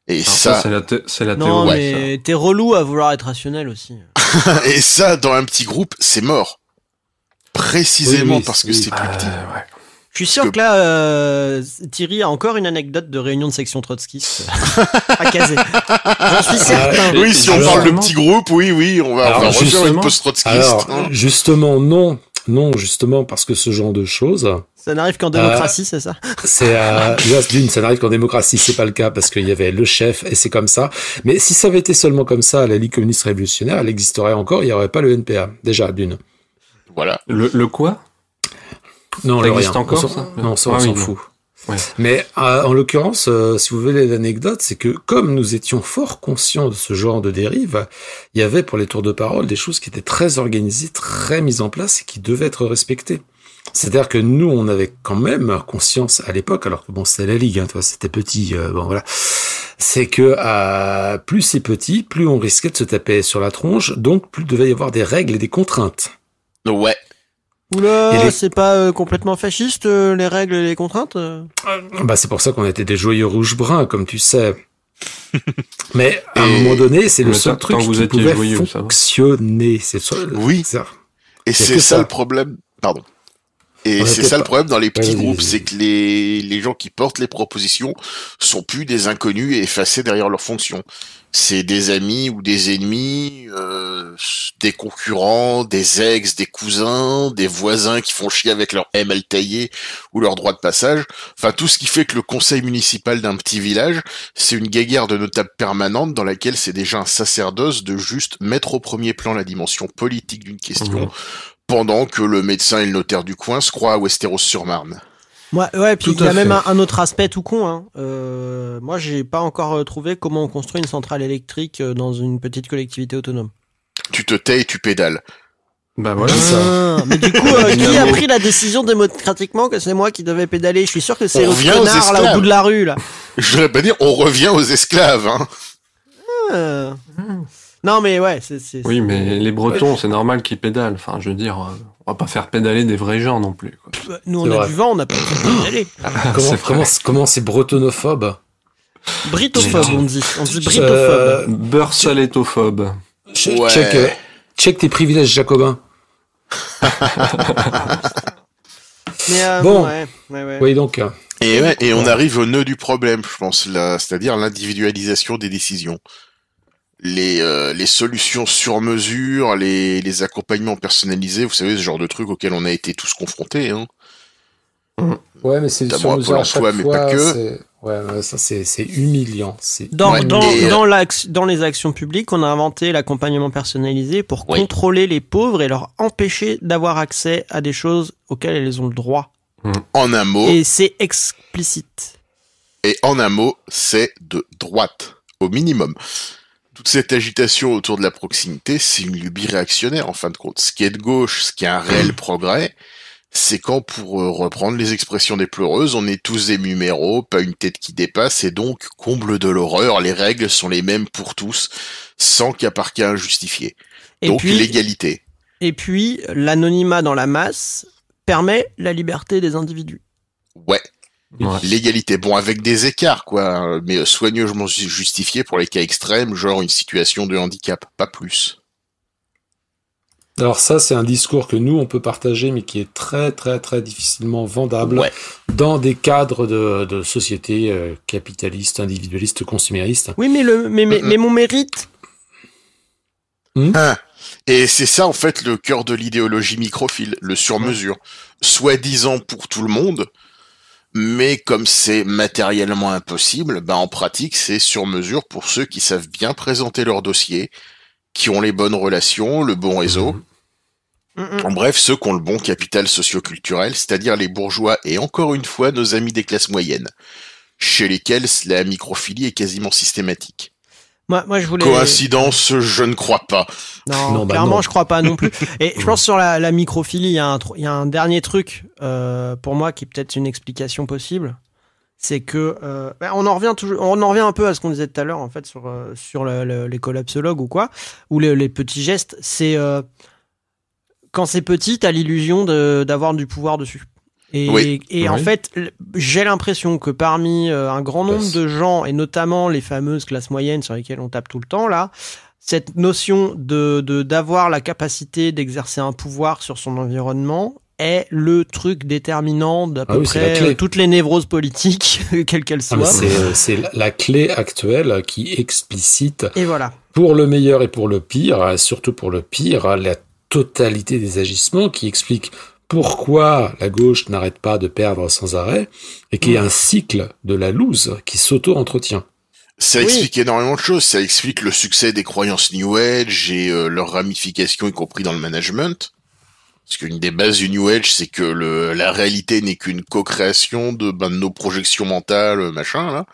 Et alors ça c'est la non, théorie. Mais t'es relou à vouloir être rationnel aussi. Et ça, dans un petit groupe, c'est mort. Précisément parce que c'est plus petit. Ouais. Je suis sûr que là, Thierry a encore une anecdote de réunion de section trotskiste à caser. J'en suis certain. Oui, si on parle de petit groupe, oui, on va refaire une post-trotskiste. Alors, justement, non, justement, parce que ce genre de choses... Ça n'arrive qu'en démocratie, c'est ça? Ça n'arrive qu'en démocratie, c'est pas le cas, parce qu'il y avait le chef, et c'est comme ça. Mais si ça avait été seulement comme ça, la Ligue communiste révolutionnaire, elle existerait encore, il n'y aurait pas le NPA. Déjà, d'une. Voilà. Le quoi? Non, ça le existe rien. encore, ça? Non, ça, on s'en fout. Ouais. Mais en l'occurrence, si vous voulez l'anecdote, c'est que comme nous étions fort conscients de ce genre de dérive, il y avait pour les tours de parole des choses qui étaient très organisées, très mises en place et qui devaient être respectées. C'est-à-dire que nous, on avait quand même conscience à l'époque, alors que bon, c'était la Ligue, hein, toi, c'était petit, voilà. C'est que plus c'est petit, plus on risquait de se taper sur la tronche, donc plus devait y avoir des règles et des contraintes. Ouais. Oula, c'est pas complètement fasciste, les règles et les contraintes? C'est pour ça qu'on était des joyeux rouges-bruns, comme tu sais. Mais à un moment donné, c'est le seul truc qui pouvait fonctionner. Oui. Et c'est ça le problème. Pardon. Et c'est ça le problème dans les petits groupes, c'est que les gens qui portent les propositions sont plus des inconnus et effacés derrière leurs fonctions. C'est des amis ou des ennemis, des concurrents, des ex, des cousins, des voisins qui font chier avec leur M mal taillé ou leur droit de passage. Enfin, tout ce qui fait que le conseil municipal d'un petit village, c'est une guéguerre de notables permanente dans laquelle c'est déjà un sacerdoce de juste mettre au premier plan la dimension politique d'une question, pendant que le médecin et le notaire du coin se croient à Westeros-sur-Marne. Ouais, puis il y a même un autre aspect tout con. Hein. Moi, j'ai pas encore trouvé comment on construit une centrale électrique dans une petite collectivité autonome. Tu te tais et tu pédales. Bah voilà ça. Mais du coup, qui a pris la décision démocratiquement que c'est moi qui devais pédaler? Je suis sûr que c'est le connard là au bout de la rue là. Je voudrais pas dire, on revient aux esclaves. Hein. Non mais ouais, Oui, mais les Bretons, c'est normal qu'ils pédalent. Enfin, je veux dire, on va pas faire pédaler des vrais gens non plus. Quoi. Nous, on a du vent, on n'a pas pédalé. Comment c'est bretonophobe? Britophobe, on dit. On dit britophobe. Beurre salétophobe. Check tes privilèges jacobins. Mais bon, ouais. Oui, donc. Et on arrive au nœud du problème, je pense, là, c'est-à-dire l'individualisation des décisions. Les solutions sur mesure, les accompagnements personnalisés, vous savez, ce genre de trucs auxquels on a été tous confrontés. Hein. Ouais, mais c'est sur mesure à chaque fois, mais pas que. Ouais, ça c'est humiliant. Dans les actions publiques, on a inventé l'accompagnement personnalisé pour contrôler les pauvres et leur empêcher d'avoir accès à des choses auxquelles elles ont le droit. En un mot. Et c'est explicite. Et en un mot, c'est de droite, au minimum. Toute cette agitation autour de la proximité, c'est une lubie réactionnaire, en fin de compte. Ce qui est de gauche, ce qui est un réel progrès, c'est quand, pour reprendre les expressions des pleureuses, on est tous des numéros, pas une tête qui dépasse, et donc, comble de l'horreur, les règles sont les mêmes pour tous, sans cas par cas injustifié. Donc, l'égalité. Et puis, l'anonymat dans la masse permet la liberté des individus. Ouais. L'égalité, bon, avec des écarts, quoi, mais soigneusement justifiés pour les cas extrêmes, genre une situation de handicap, pas plus. Alors ça, c'est un discours que nous, on peut partager, mais qui est très, très, très difficilement vendable dans des cadres de sociétés capitalistes, individualistes, consuméristes. Oui, mais mon mérite... Et c'est ça, en fait, le cœur de l'idéologie microphile, le sur-mesure. Soi-disant pour tout le monde, mais comme c'est matériellement impossible, en pratique, c'est sur-mesure pour ceux qui savent bien présenter leur dossier, qui ont les bonnes relations, le bon réseau. En bref, ceux qui ont le bon capital socio-culturel, c'est-à-dire les bourgeois et encore une fois nos amis des classes moyennes, chez lesquels la microphilie est quasiment systématique. Moi, je voulais... Coïncidence, je ne crois pas. Non, clairement, je crois pas non plus. Et je pense sur la microphilie, il y a un dernier truc pour moi qui est peut-être une explication possible. C'est que on en revient un peu à ce qu'on disait tout à l'heure en fait sur les collapsologues ou quoi, ou les petits gestes. C'est quand c'est petit, t'as l'illusion d'avoir du pouvoir dessus. Et en fait, j'ai l'impression que parmi un grand nombre de gens, et notamment les fameuses classes moyennes sur lesquelles on tape tout le temps, là, cette notion d'avoir la capacité d'exercer un pouvoir sur son environnement est le truc déterminant d'à peu près toutes les névroses politiques, quelles qu'elles soient. C'est la clé actuelle qui explicite, et voilà, pour le meilleur et pour le pire, surtout pour le pire, la totalité des agissements qui explique pourquoi la gauche n'arrête pas de perdre sans arrêt et qu'il y a un cycle de la loose qui s'auto-entretient. Ça explique énormément de choses. Ça explique le succès des croyances New Age et leurs ramifications, y compris dans le management. Parce qu'une des bases du New Age, c'est que la réalité n'est qu'une co-création de nos projections mentales, machin, là.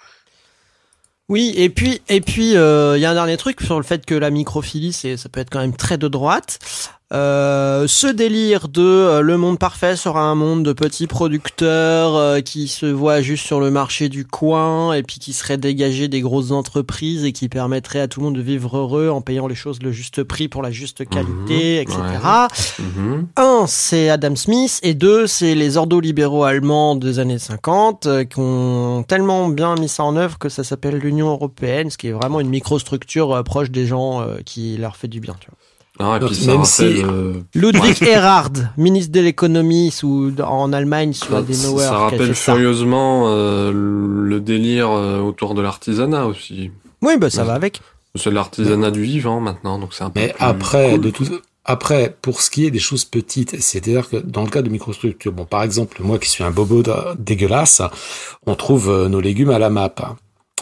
Oui, et puis, y a un dernier truc sur le fait que la microphilie, ça peut être quand même très de droite. Ce délire de le monde parfait sera un monde de petits producteurs qui se voient juste sur le marché du coin et puis qui seraient dégagés des grosses entreprises et qui permettraient à tout le monde de vivre heureux en payant les choses le juste prix pour la juste qualité, etc. Un, c'est Adam Smith, et deux, c'est les ordolibéraux allemands des années 50 qui ont tellement bien mis ça en œuvre que ça s'appelle l'Union européenne, ce qui est vraiment une microstructure proche des gens qui leur fait du bien, tu vois. Ah, et puis même si Ludwig Erhard, ministre de l'économie en Allemagne sous Adenauer, ça rappelle furieusement le délire autour de l'artisanat aussi. Oui, ça va avec. C'est l'artisanat du vivant maintenant, donc c'est un peu. Mais après, pour ce qui est des choses petites, c'est-à-dire que dans le cas de microstructures, par exemple, moi qui suis un bobo dégueulasse, on trouve nos légumes à la MAP.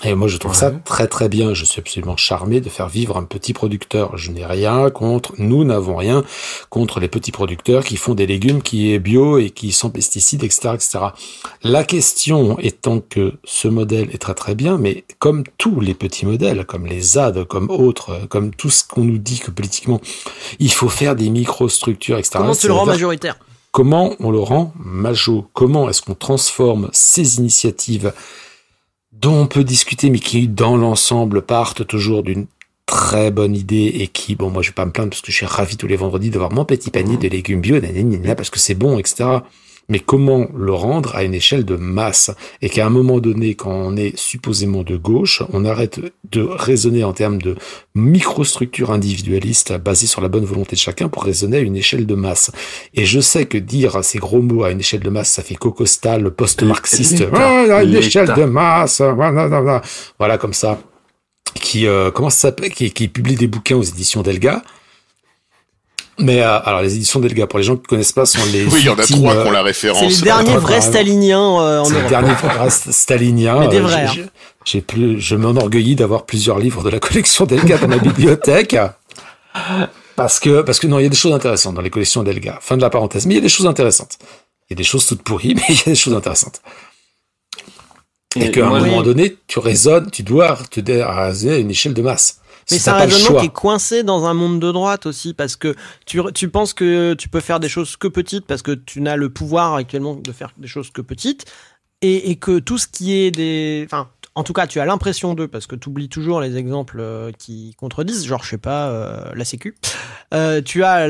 Et moi, je trouve ça très très bien. Je suis absolument charmé de faire vivre un petit producteur. Je n'ai rien contre, nous n'avons rien contre les petits producteurs qui font des légumes qui est bio et qui sont pesticides, etc., etc. La question étant que ce modèle est très très bien, mais comme tous les petits modèles, comme les ZAD, comme autres, comme tout ce qu'on nous dit que politiquement, il faut faire des microstructures, etc. Comment tu le rends majoritaire ? Comment on le rend majo ? Comment est-ce qu'on transforme ces initiatives dont on peut discuter, mais qui, dans l'ensemble, partent toujours d'une très bonne idée et qui, moi, je vais pas me plaindre parce que je suis ravi tous les vendredis d'avoir mon petit panier de légumes bio, parce que c'est bon, etc. Mais comment le rendre à une échelle de masse et qu'à un moment donné, quand on est supposément de gauche, on arrête de raisonner en termes de microstructure individualiste basée sur la bonne volonté de chacun pour raisonner à une échelle de masse. Et je sais que dire ces gros mots à une échelle de masse, ça fait cocostal, post-marxiste, une échelle de masse, voilà comme ça, qui comment ça s'appelle, qui publie des bouquins aux éditions Delga. Mais alors les éditions Delga, pour les gens qui connaissent pas, sont les il y en a trois qui ont la référence. C'est les derniers vrais staliniens en Europe. C'est les derniers vrais staliniens. Mais des vrais. Je m'enorgueillis d'avoir plusieurs livres de la collection Delga dans ma bibliothèque. Parce que non, il y a des choses intéressantes dans les collections Delga. Fin de la parenthèse. Mais il y a des choses intéressantes. Il y a des choses toutes pourries, mais il y a des choses intéressantes. Et qu'à un moment donné, tu raisonnes, tu dois te raisonner à une échelle de masse. Mais c'est un raisonnement qui est coincé dans un monde de droite aussi, parce que tu penses que tu peux faire des choses que petites, parce que tu n'as le pouvoir actuellement de faire des choses que petites, et que tout ce qui est en tout cas, tu as l'impression d'eux, parce que tu oublies toujours les exemples qui contredisent, genre, je sais pas, la Sécu. Tu as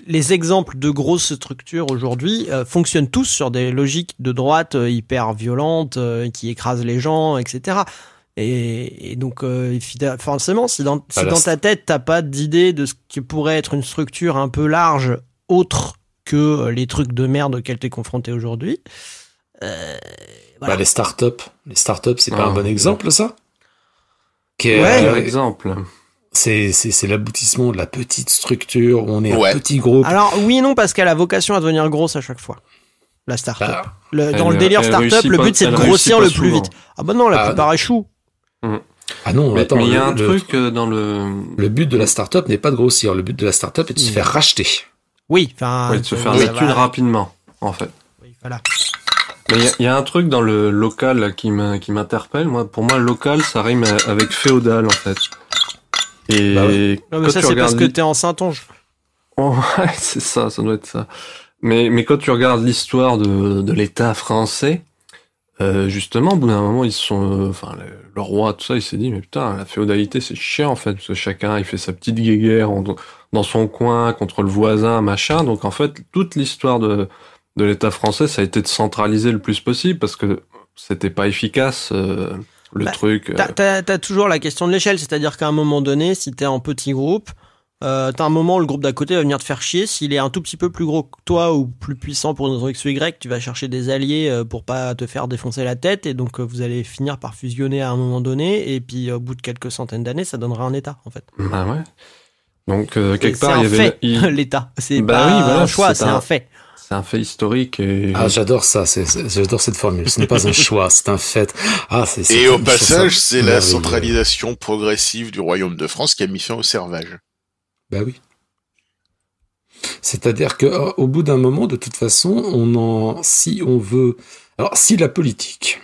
les exemples de grosses structures aujourd'hui fonctionnent tous sur des logiques de droite hyper violentes, qui écrasent les gens, etc. Et donc, forcément, si dans ta tête, t'as pas d'idée de ce qui pourrait être une structure un peu large, autre que les trucs de merde auxquels t'es confronté aujourd'hui... Voilà. Les startups, c'est pas un bon exemple, ça? Exemple. C'est l'aboutissement de la petite structure où on est un petit groupe. Alors oui et non, parce qu'elle a vocation à devenir grosse à chaque fois. La startup. Dans le délire startup, le but c'est de grossir le plus vite. Ah bah non, la plupart échouent. Ah non, mais il y a un truc dans le... Le but de la startup n'est pas de grossir. Le but de la startup est de se faire racheter. Oui, de se faire l'étude rapidement, en fait. Oui, voilà. Mais il y a un truc dans le local là, qui m'interpelle. Pour moi, local, ça rime avec féodal, en fait. Et non, mais ça, c'est parce que t'es en Saintonge. Oh, ouais, c'est ça doit être ça. Mais quand tu regardes l'histoire de l'État français, justement, au bout d'un moment, ils sont, le roi, tout ça, il s'est dit, mais putain, la féodalité, c'est chiant, en fait, parce que chacun, il fait sa petite guéguerre dans son coin contre le voisin, machin. Donc, en fait, toute l'histoire de l'État français, ça a été de centraliser le plus possible, parce que c'était pas efficace, truc. T'as toujours la question de l'échelle, c'est-à-dire qu'à un moment donné, si t'es en petit groupe, t'as un moment où le groupe d'à côté va venir te faire chier. S'il est un tout petit peu plus gros que toi ou plus puissant pour une raison X ou Y, tu vas chercher des alliés pour pas te faire défoncer la tête, et donc vous allez finir par fusionner à un moment donné, et puis au bout de quelques centaines d'années, ça donnera un État, en fait. Bah ouais. Donc quelque part, il y avait l'État. C'est pas un choix, c'est un fait. C'est un fait historique. J'adore ça. J'adore cette formule. Ce n'est pas un choix, c'est un fait. Et au passage, c'est la centralisation progressive du Royaume de France qui a mis fin au servage. Bah oui. C'est-à-dire que au bout d'un moment, de toute façon, si on veut, alors si la politique,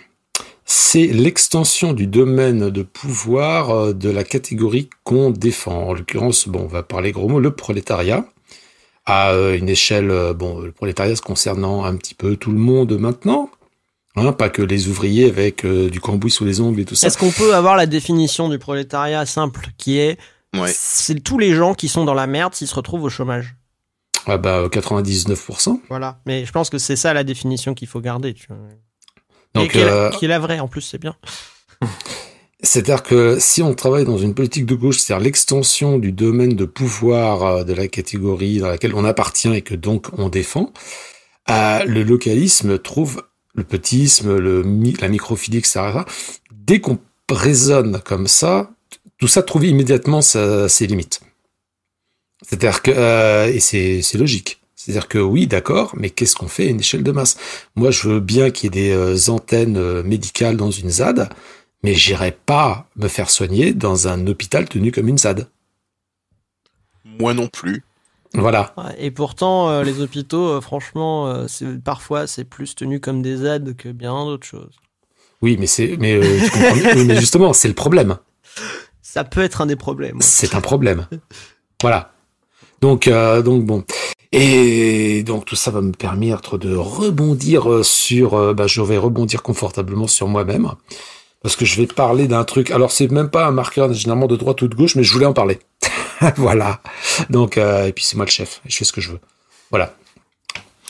c'est l'extension du domaine de pouvoir de la catégorie qu'on défend. En l'occurrence, on va parler gros mots, le prolétariat. À une échelle, le prolétariat se concernant un petit peu tout le monde maintenant, pas que les ouvriers avec du cambouis sous les ongles et tout ça. Est-ce qu'on peut avoir la définition du prolétariat simple, qui est, c'est tous les gens qui sont dans la merde s'ils se retrouvent au chômage? 99%. Voilà, mais je pense que c'est ça la définition qu'il faut garder. Tu vois. Donc, qui est la vraie, en plus, c'est bien. C'est-à-dire que si on travaille dans une politique de gauche, c'est-à-dire l'extension du domaine de pouvoir de la catégorie dans laquelle on appartient et que donc on défend, le localisme trouve, le pétisme, la microphilie, etc. Dès qu'on raisonne comme ça, tout ça trouve immédiatement ses limites. C'est-à-dire que, et c'est logique. C'est-à-dire que oui, d'accord, mais qu'est-ce qu'on fait à une échelle de masse? Moi, je veux bien qu'il y ait des antennes médicales dans une ZAD, mais j'irai pas me faire soigner dans un hôpital tenu comme une ZAD. Moi non plus. Voilà. Et pourtant, les hôpitaux, franchement, parfois, c'est plus tenu comme des ZAD que bien d'autres choses. Oui, mais tu comprends, oui, mais justement, c'est le problème. Ça peut être un des problèmes. C'est un problème. Voilà. Donc bon. Et donc tout ça va me permettre de rebondir sur... je vais rebondir confortablement sur moi-même. Parce que je vais parler d'un truc... Alors, c'est même pas un marqueur généralement de droite ou de gauche, mais je voulais en parler. Voilà. Donc, et puis c'est moi le chef. Je fais ce que je veux. Voilà.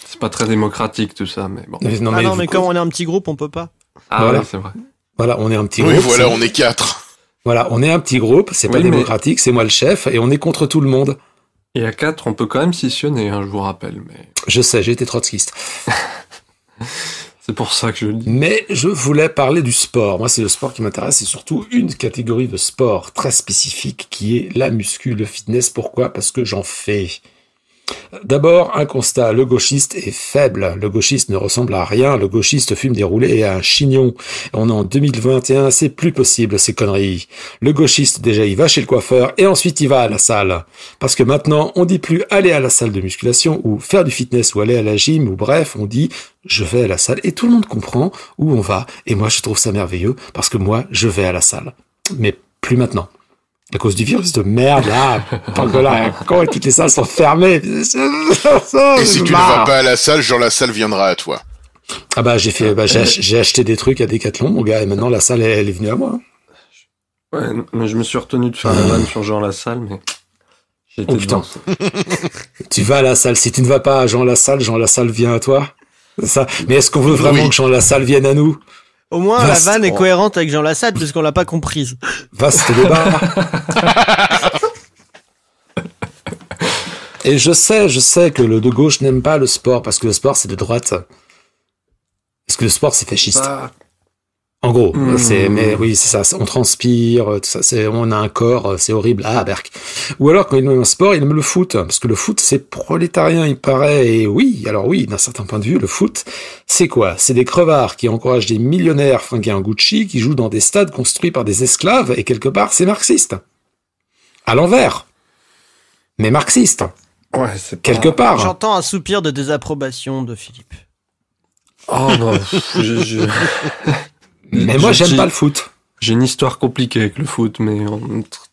C'est pas très démocratique tout ça, mais bon. Mais comme on est un petit groupe, on peut pas. Voilà. Ouais, c'est vrai. Voilà, on est un petit groupe. Oui, voilà, on est 4. Voilà, on est un petit groupe, c'est pas démocratique, c'est moi le chef, et on est contre tout le monde. Et à 4, on peut quand même scissionner, je vous rappelle. Mais... Je sais, j'ai été trotskiste. C'est pour ça que je le dis. Mais je voulais parler du sport. Moi, c'est le sport qui m'intéresse. C'est surtout une catégorie de sport très spécifique qui est la muscu, le fitness. Pourquoi ? Parce que j'en fais. D'abord, un constat. Le gauchiste est faible. Le gauchiste ne ressemble à rien. Le gauchiste fume des roulés et a un chignon. On est en 2021. C'est plus possible, ces conneries. Le gauchiste, déjà, il va chez le coiffeur et ensuite il va à la salle. Parce que maintenant, on dit plus aller à la salle de musculation ou faire du fitness ou aller à la gym ou bref, on dit je vais à la salle et tout le monde comprend où on va. Et moi, je trouve ça merveilleux parce que moi, je vais à la salle. Mais plus maintenant. À cause du virus de merde, là, tant que là, quand toutes les salles sont fermées. Et si tu ne vas pas à la salle, genre la salle viendra à toi. Ah bah j'ai acheté des trucs à Decathlon, mon gars, et maintenant la salle elle est venue à moi. Ouais, mais je me suis retenu de faire la vanne sur Jean Lassalle, mais j'étais dedans. Tu vas à la salle. Si tu ne vas pas à Jean Lassalle vient à toi. C'est ça. Mais est-ce qu'on veut vraiment que Jean Lassalle vienne à nous? Au moins, la vanne est cohérente avec Jean Lassalle, puisqu'on l'a pas comprise. Vaste débat. Et je sais que le de gauche n'aime pas le sport, parce que le sport, c'est de droite. Parce que le sport, c'est fasciste. En gros, mais oui, c'est ça, on transpire, tout ça, on a un corps, c'est horrible. Ah, Berk. Ou alors, quand il aime un sport, il aime le foot. Parce que le foot, c'est prolétarien, il paraît. Et oui, alors oui, d'un certain point de vue, le foot, c'est quoi? C'est des crevards qui encouragent des millionnaires fringués en Gucci, qui jouent dans des stades construits par des esclaves, et quelque part, c'est marxiste. À l'envers. Mais marxiste. Ouais, c'est pas... Quelque part. J'entends un soupir de désapprobation de Philippe. Oh non, Mais moi, j'aime pas le foot. J'ai une histoire compliquée avec le foot, mais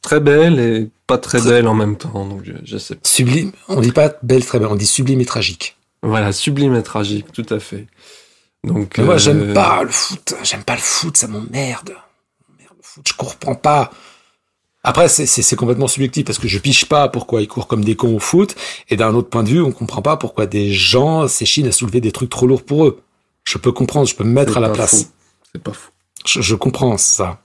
très belle et pas très belle en même temps. Donc je sais pas. Sublime. On dit pas belle, très belle. On dit sublime et tragique. Voilà, sublime et tragique, tout à fait. Donc. Mais moi, j'aime pas le foot. J'aime pas le foot. Ça m'emmerde. Le foot, je comprends pas. Après, c'est complètement subjectif parce que je piche pas pourquoi ils courent comme des cons au foot. Et d'un autre point de vue, on comprend pas pourquoi des gens s'échinent à soulever des trucs trop lourds pour eux. Je peux comprendre. Je peux me mettre à la place. C'est pas fou. Je comprends ça.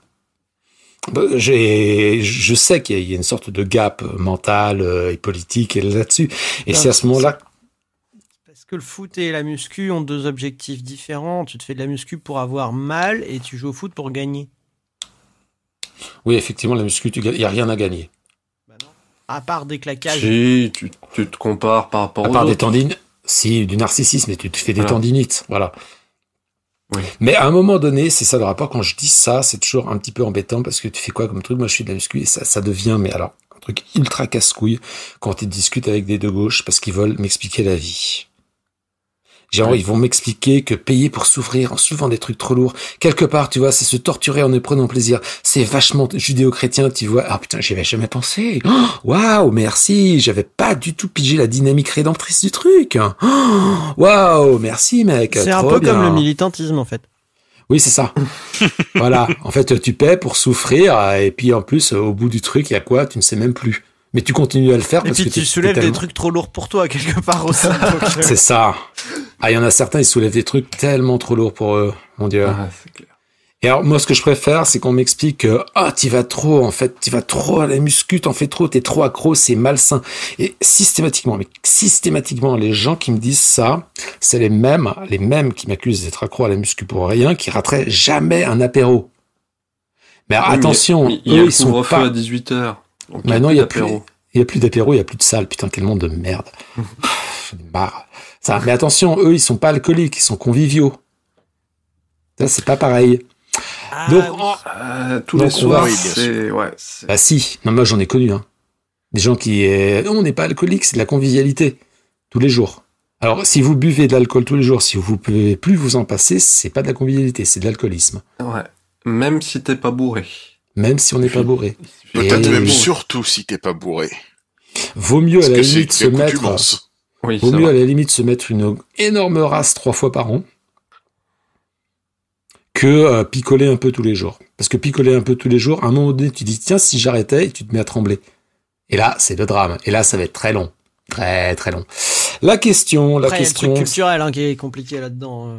Je sais qu'il y a une sorte de gap mental et politique là-dessus. Et c'est à ce moment-là... Parce que le foot et la muscu ont deux objectifs différents. Tu te fais de la muscu pour avoir mal et tu joues au foot pour gagner. Oui, effectivement, la muscu, il n'y a rien à gagner. Bah non. À part des claquages. Si, tu te compares par rapport aux autres. À part des tendinites. Si, du narcissisme, et tu te fais des tendinites. Voilà. Oui. Mais à un moment donné, c'est ça le rapport. Quand je dis ça, c'est toujours un petit peu embêtant parce que tu fais quoi comme truc? Moi, je fais de la muscu et ça devient, mais alors, un truc ultra casse-couille quand ils discutent avec des de gauche parce qu'ils veulent m'expliquer la vie. Genre, ils vont m'expliquer que payer pour souffrir en soulevant des trucs trop lourds, quelque part, tu vois, c'est se torturer en ne prenant plaisir. C'est vachement judéo-chrétien, tu vois. Ah putain, j'y avais jamais pensé. Waouh, merci. J'avais pas du tout pigé la dynamique rédemptrice du truc. Waouh, merci mec. C'est un peu comme le militantisme en fait. Oui, c'est ça. Voilà. En fait, tu paies pour souffrir et puis en plus, au bout du truc, il y a quoi? Tu ne sais même plus. Mais tu continues à le faire parce que tu soulèves des trucs trop lourds pour toi quelque part aussi. C'est ça. Ah, il y en a certains, ils soulèvent des trucs tellement trop lourds pour eux, mon Dieu. Ah, c'est clair. Et alors, moi, ce que je préfère, c'est qu'on m'explique que, t'y vas trop, en fait, t'y vas trop à la muscu, t'en fais trop, t'es trop accro, c'est malsain. Et systématiquement, les gens qui me disent ça, c'est les mêmes qui m'accusent d'être accro à la muscu pour rien, qui rateraient jamais un apéro. Mais alors, attention, ils sont pas à 18h. Maintenant, il y a plus d'apéro, il y a plus de salle. Putain, quel monde de merde. Ça, mais attention, eux, ils sont pas alcooliques, ils sont conviviaux. Ça, c'est pas pareil. Donc, tous les soirs, c'est... Bah si, non, moi j'en ai connu, hein. Des gens qui... on n'est pas alcoolique, c'est de la convivialité. Tous les jours. Alors, si vous buvez de l'alcool tous les jours, si vous pouvez plus vous en passer, c'est pas de la convivialité, c'est de l'alcoolisme. Ouais. Même si t'es pas bourré. Même si on n'est pas bourré. Peut-être même surtout si t'es pas bourré. Vaut mieux à la limite se mettre... Vaut mieux à la limite se mettre une énorme race 3 fois par an que picoler un peu tous les jours. Parce que picoler un peu tous les jours, à un moment donné, tu dis, tiens, si j'arrêtais, et tu te mets à trembler. Et là, c'est le drame. Et là, ça va être très long. Très, très long. La question... Il y a le truc culturel qui est compliqué là-dedans,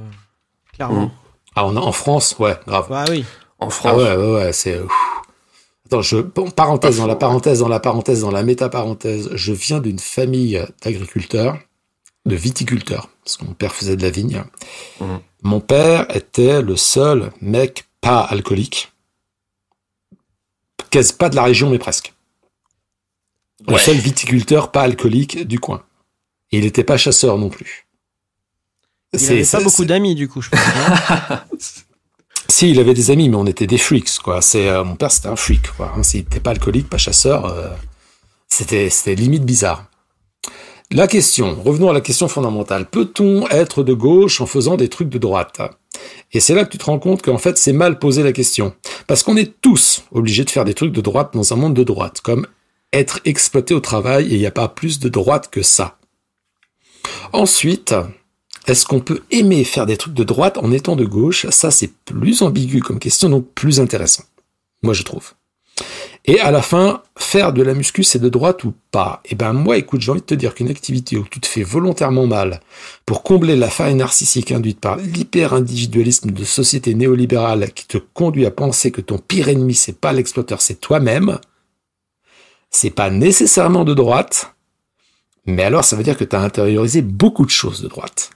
clairement. Ah, en France, ouais, grave. Bah oui. En France. Ah ouais, c'est... Attends, parenthèse dans la parenthèse, dans la parenthèse, dans la méta-parenthèse, je viens d'une famille d'agriculteurs, de viticulteurs, parce que mon père faisait de la vigne. Mon père était le seul mec pas alcoolique, pas de la région, mais presque. Le seul viticulteur pas alcoolique du coin. Et il n'était pas chasseur non plus. Il n'avait pas beaucoup d'amis, du coup, je pense. Si, il avait des amis, mais on était des freaks, quoi. Mon père, c'était un freak, quoi. S'il n'était pas alcoolique, pas chasseur, c'était limite bizarre. La question, revenons à la question fondamentale. Peut-on être de gauche en faisant des trucs de droite? Et c'est là que tu te rends compte qu'en fait, c'est mal posé la question. Parce qu'on est tous obligés de faire des trucs de droite dans un monde de droite, comme être exploité au travail, et il n'y a pas plus de droite que ça. Ensuite, est-ce qu'on peut aimer faire des trucs de droite en étant de gauche? Ça, c'est plus ambigu comme question, donc plus intéressant. Moi, je trouve. Et à la fin, faire de la muscu, c'est de droite ou pas? Eh ben, moi, écoute, j'ai envie de te dire qu'une activité où tu te fais volontairement mal pour combler la faille narcissique induite par l'hyper-individualisme de société néolibérale qui te conduit à penser que ton pire ennemi, c'est pas l'exploiteur, c'est toi-même, c'est pas nécessairement de droite, mais alors ça veut dire que tu as intériorisé beaucoup de choses de droite.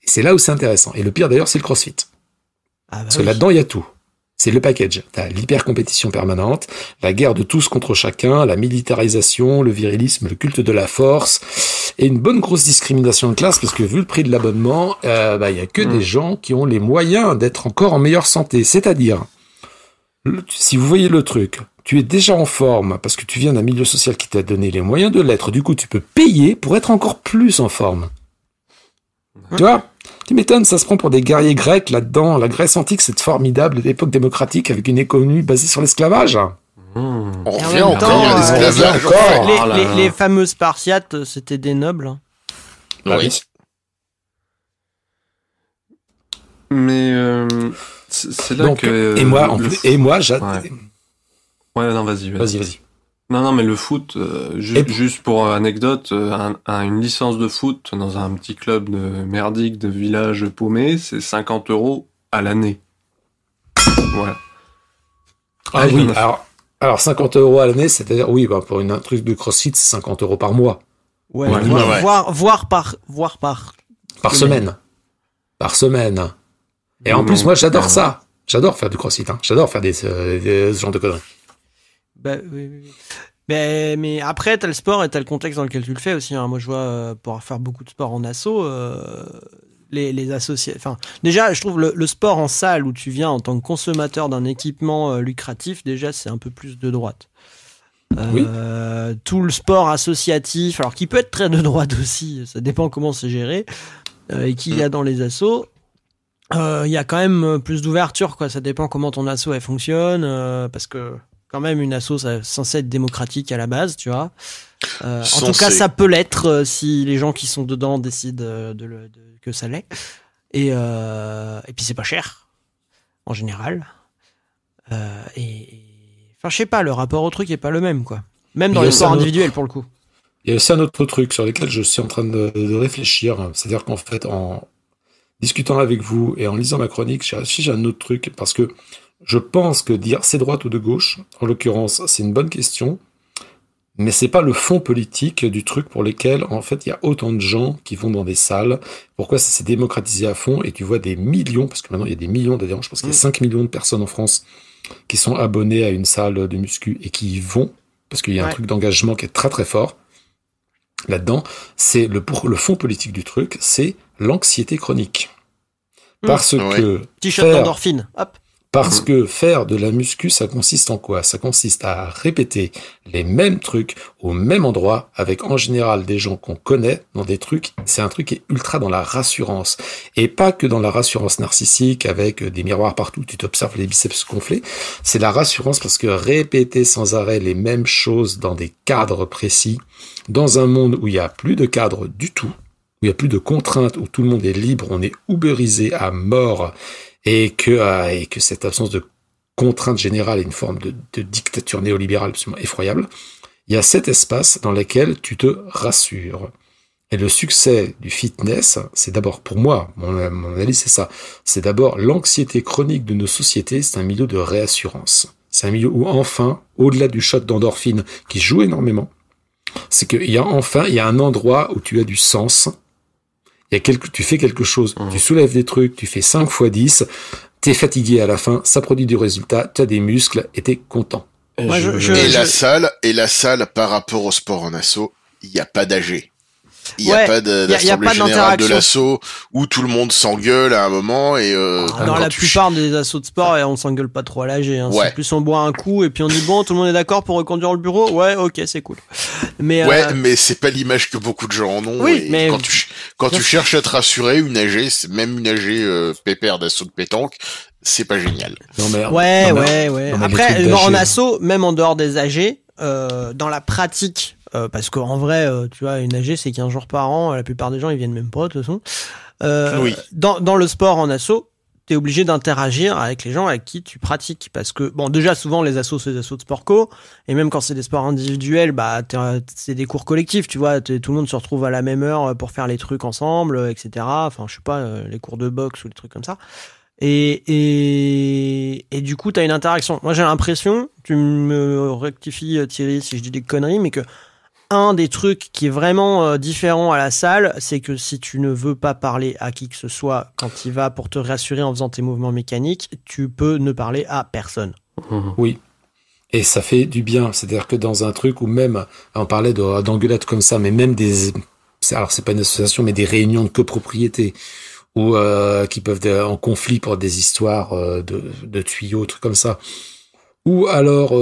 Et c'est là où c'est intéressant. Et le pire d'ailleurs, c'est le crossfit. Parce que là-dedans, il y a tout. C'est le package. T'as l'hyper-compétition permanente, la guerre de tous contre chacun, la militarisation, le virilisme, le culte de la force, et une bonne grosse discrimination de classe, parce que vu le prix de l'abonnement, y a que des gens qui ont les moyens d'être encore en meilleure santé. C'est-à-dire, si vous voyez le truc, tu es déjà en forme parce que tu viens d'un milieu social qui t'a donné les moyens de l'être. Du coup, tu peux payer pour être encore plus en forme. Tu vois ? Tu m'étonnes, ça se prend pour des guerriers grecs là-dedans. La Grèce antique, c'est formidable, époque démocratique avec une économie basée sur l'esclavage. On revient encore à l'esclavage. Les fameux Spartiates, c'était des nobles. Oui. Mais c'est là donc, que... Et moi, j'adore... Ouais, non, vas-y. Non, mais le foot, juste pour anecdote, une licence de foot dans un petit club de merdique de village paumé, c'est 50 € à l'année. Voilà. Ah oui, alors 50 € à l'année, c'est-à-dire, oui, pour un truc de CrossFit, c'est 50 € par mois. Ouais. Voire par semaine. Par semaine. Et en plus, moi, j'adore ça. J'adore faire du CrossFit, hein. J'adore faire ce genre de conneries. Bah, oui. Mais après, t'as le sport et t'as le contexte dans lequel tu le fais aussi. Hein. Moi, je vois, pour faire beaucoup de sport en asso, les associés. Enfin, déjà, je trouve le sport en salle où tu viens en tant que consommateur d'un équipement lucratif, déjà, c'est un peu plus de droite. Oui. Tout le sport associatif, alors qui peut être très de droite aussi, ça dépend comment c'est géré, et qu'il y a dans les assos. Il y a quand même plus d'ouverture, quoi. Ça dépend comment ton asso elle fonctionne, parce que quand même une asso c'est censé être démocratique à la base, tu vois. En tout cas, ça peut l'être si les gens qui sont dedans décident que ça l'est. Et puis c'est pas cher en général. Enfin, je sais pas, le rapport au truc est pas le même, quoi. Même dans les sports individuels pour le coup. Il y a aussi un autre truc sur lequel je suis en train de réfléchir. C'est-à-dire qu'en fait, en discutant avec vous et en lisant ma chronique, j'ai réfléchi à un autre truc parce que je pense que dire c'est droite ou de gauche, en l'occurrence, c'est une bonne question, mais c'est pas le fond politique du truc pour lequel, en fait, il y a autant de gens qui vont dans des salles. Pourquoi ça s'est démocratisé à fond et tu vois des millions, parce que maintenant il y a des millions d'adhérents, je pense qu'il y a 5 millions de personnes en France qui sont abonnés à une salle de muscu et qui y vont, parce qu'il y a un truc d'engagement qui est très très fort là-dedans. C'est le fond politique du truc, c'est l'anxiété chronique. Parce que petit shot d'endorphine, hop. Parce que faire de la muscu, ça consiste en quoi? Ça consiste à répéter les mêmes trucs au même endroit avec en général des gens qu'on connaît dans des trucs. C'est un truc qui est ultra dans la rassurance. Et pas que dans la rassurance narcissique avec des miroirs partout, tu t'observes les biceps gonflés. C'est la rassurance parce que répéter sans arrêt les mêmes choses dans des cadres précis, dans un monde où il n'y a plus de cadre du tout, où il n'y a plus de contraintes, où tout le monde est libre, on est uberisé à mort, et que cette absence de contrainte générale est une forme de dictature néolibérale absolument effroyable, il y a cet espace dans lequel tu te rassures. Et le succès du fitness, c'est d'abord, pour moi, mon analyse c'est ça, c'est d'abord l'anxiété chronique de nos sociétés, c'est un milieu de réassurance. C'est un milieu où enfin, au-delà du shot d'endorphine qui joue énormément, c'est qu'il y a un endroit où tu as du sens. Tu fais quelque chose, tu soulèves des trucs, tu fais 5 x 10, t'es fatigué à la fin, ça produit du résultat, t'as des muscles et t'es content. La salle, par rapport au sport en asso, il n'y a pas d'AG. Il n'y a pas d'assemblée générale de l'asso où tout le monde s'engueule à un moment et dans la plupart des assos de sport, on s'engueule pas trop à l'AG. Hein. Ouais. C'est plus on boit un coup et puis on dit bon, tout le monde est d'accord pour reconduire le bureau. Ouais, ok, c'est cool. Mais c'est pas l'image que beaucoup de gens en ont. Oui, mais quand tu cherches à te rassurer, une AG, c'est même une AG pépère d'assaut de pétanque, c'est pas génial. Non, mais, ouais. Après, en asso, même en dehors des AG, dans la pratique. Parce qu'en vrai, tu vois, une AG c'est 15 jours par an, la plupart des gens ils viennent même pas de toute façon. Dans le sport en asso, t'es obligé d'interagir avec les gens avec qui tu pratiques, parce que bon, déjà souvent les assos c'est des assos de sport co, et même quand c'est des sports individuels, bah c'est des cours collectifs, tu vois, tout le monde se retrouve à la même heure pour faire les trucs ensemble, etc. Enfin, je sais pas, les cours de boxe ou des trucs comme ça. Et du coup, t'as une interaction. Moi, j'ai l'impression, tu me rectifies Thierry si je dis des conneries, mais que un des trucs qui est vraiment différent à la salle, c'est que si tu ne veux pas parler à qui que ce soit quand tu y vas pour te rassurer en faisant tes mouvements mécaniques, tu peux ne parler à personne. Oui. Et ça fait du bien. C'est-à-dire que dans un truc où même, on parlait d'engueulades comme ça, mais même alors c'est pas une association, mais des réunions de copropriété, ou qui peuvent être en conflit pour des histoires de tuyaux, trucs comme ça. Ou alors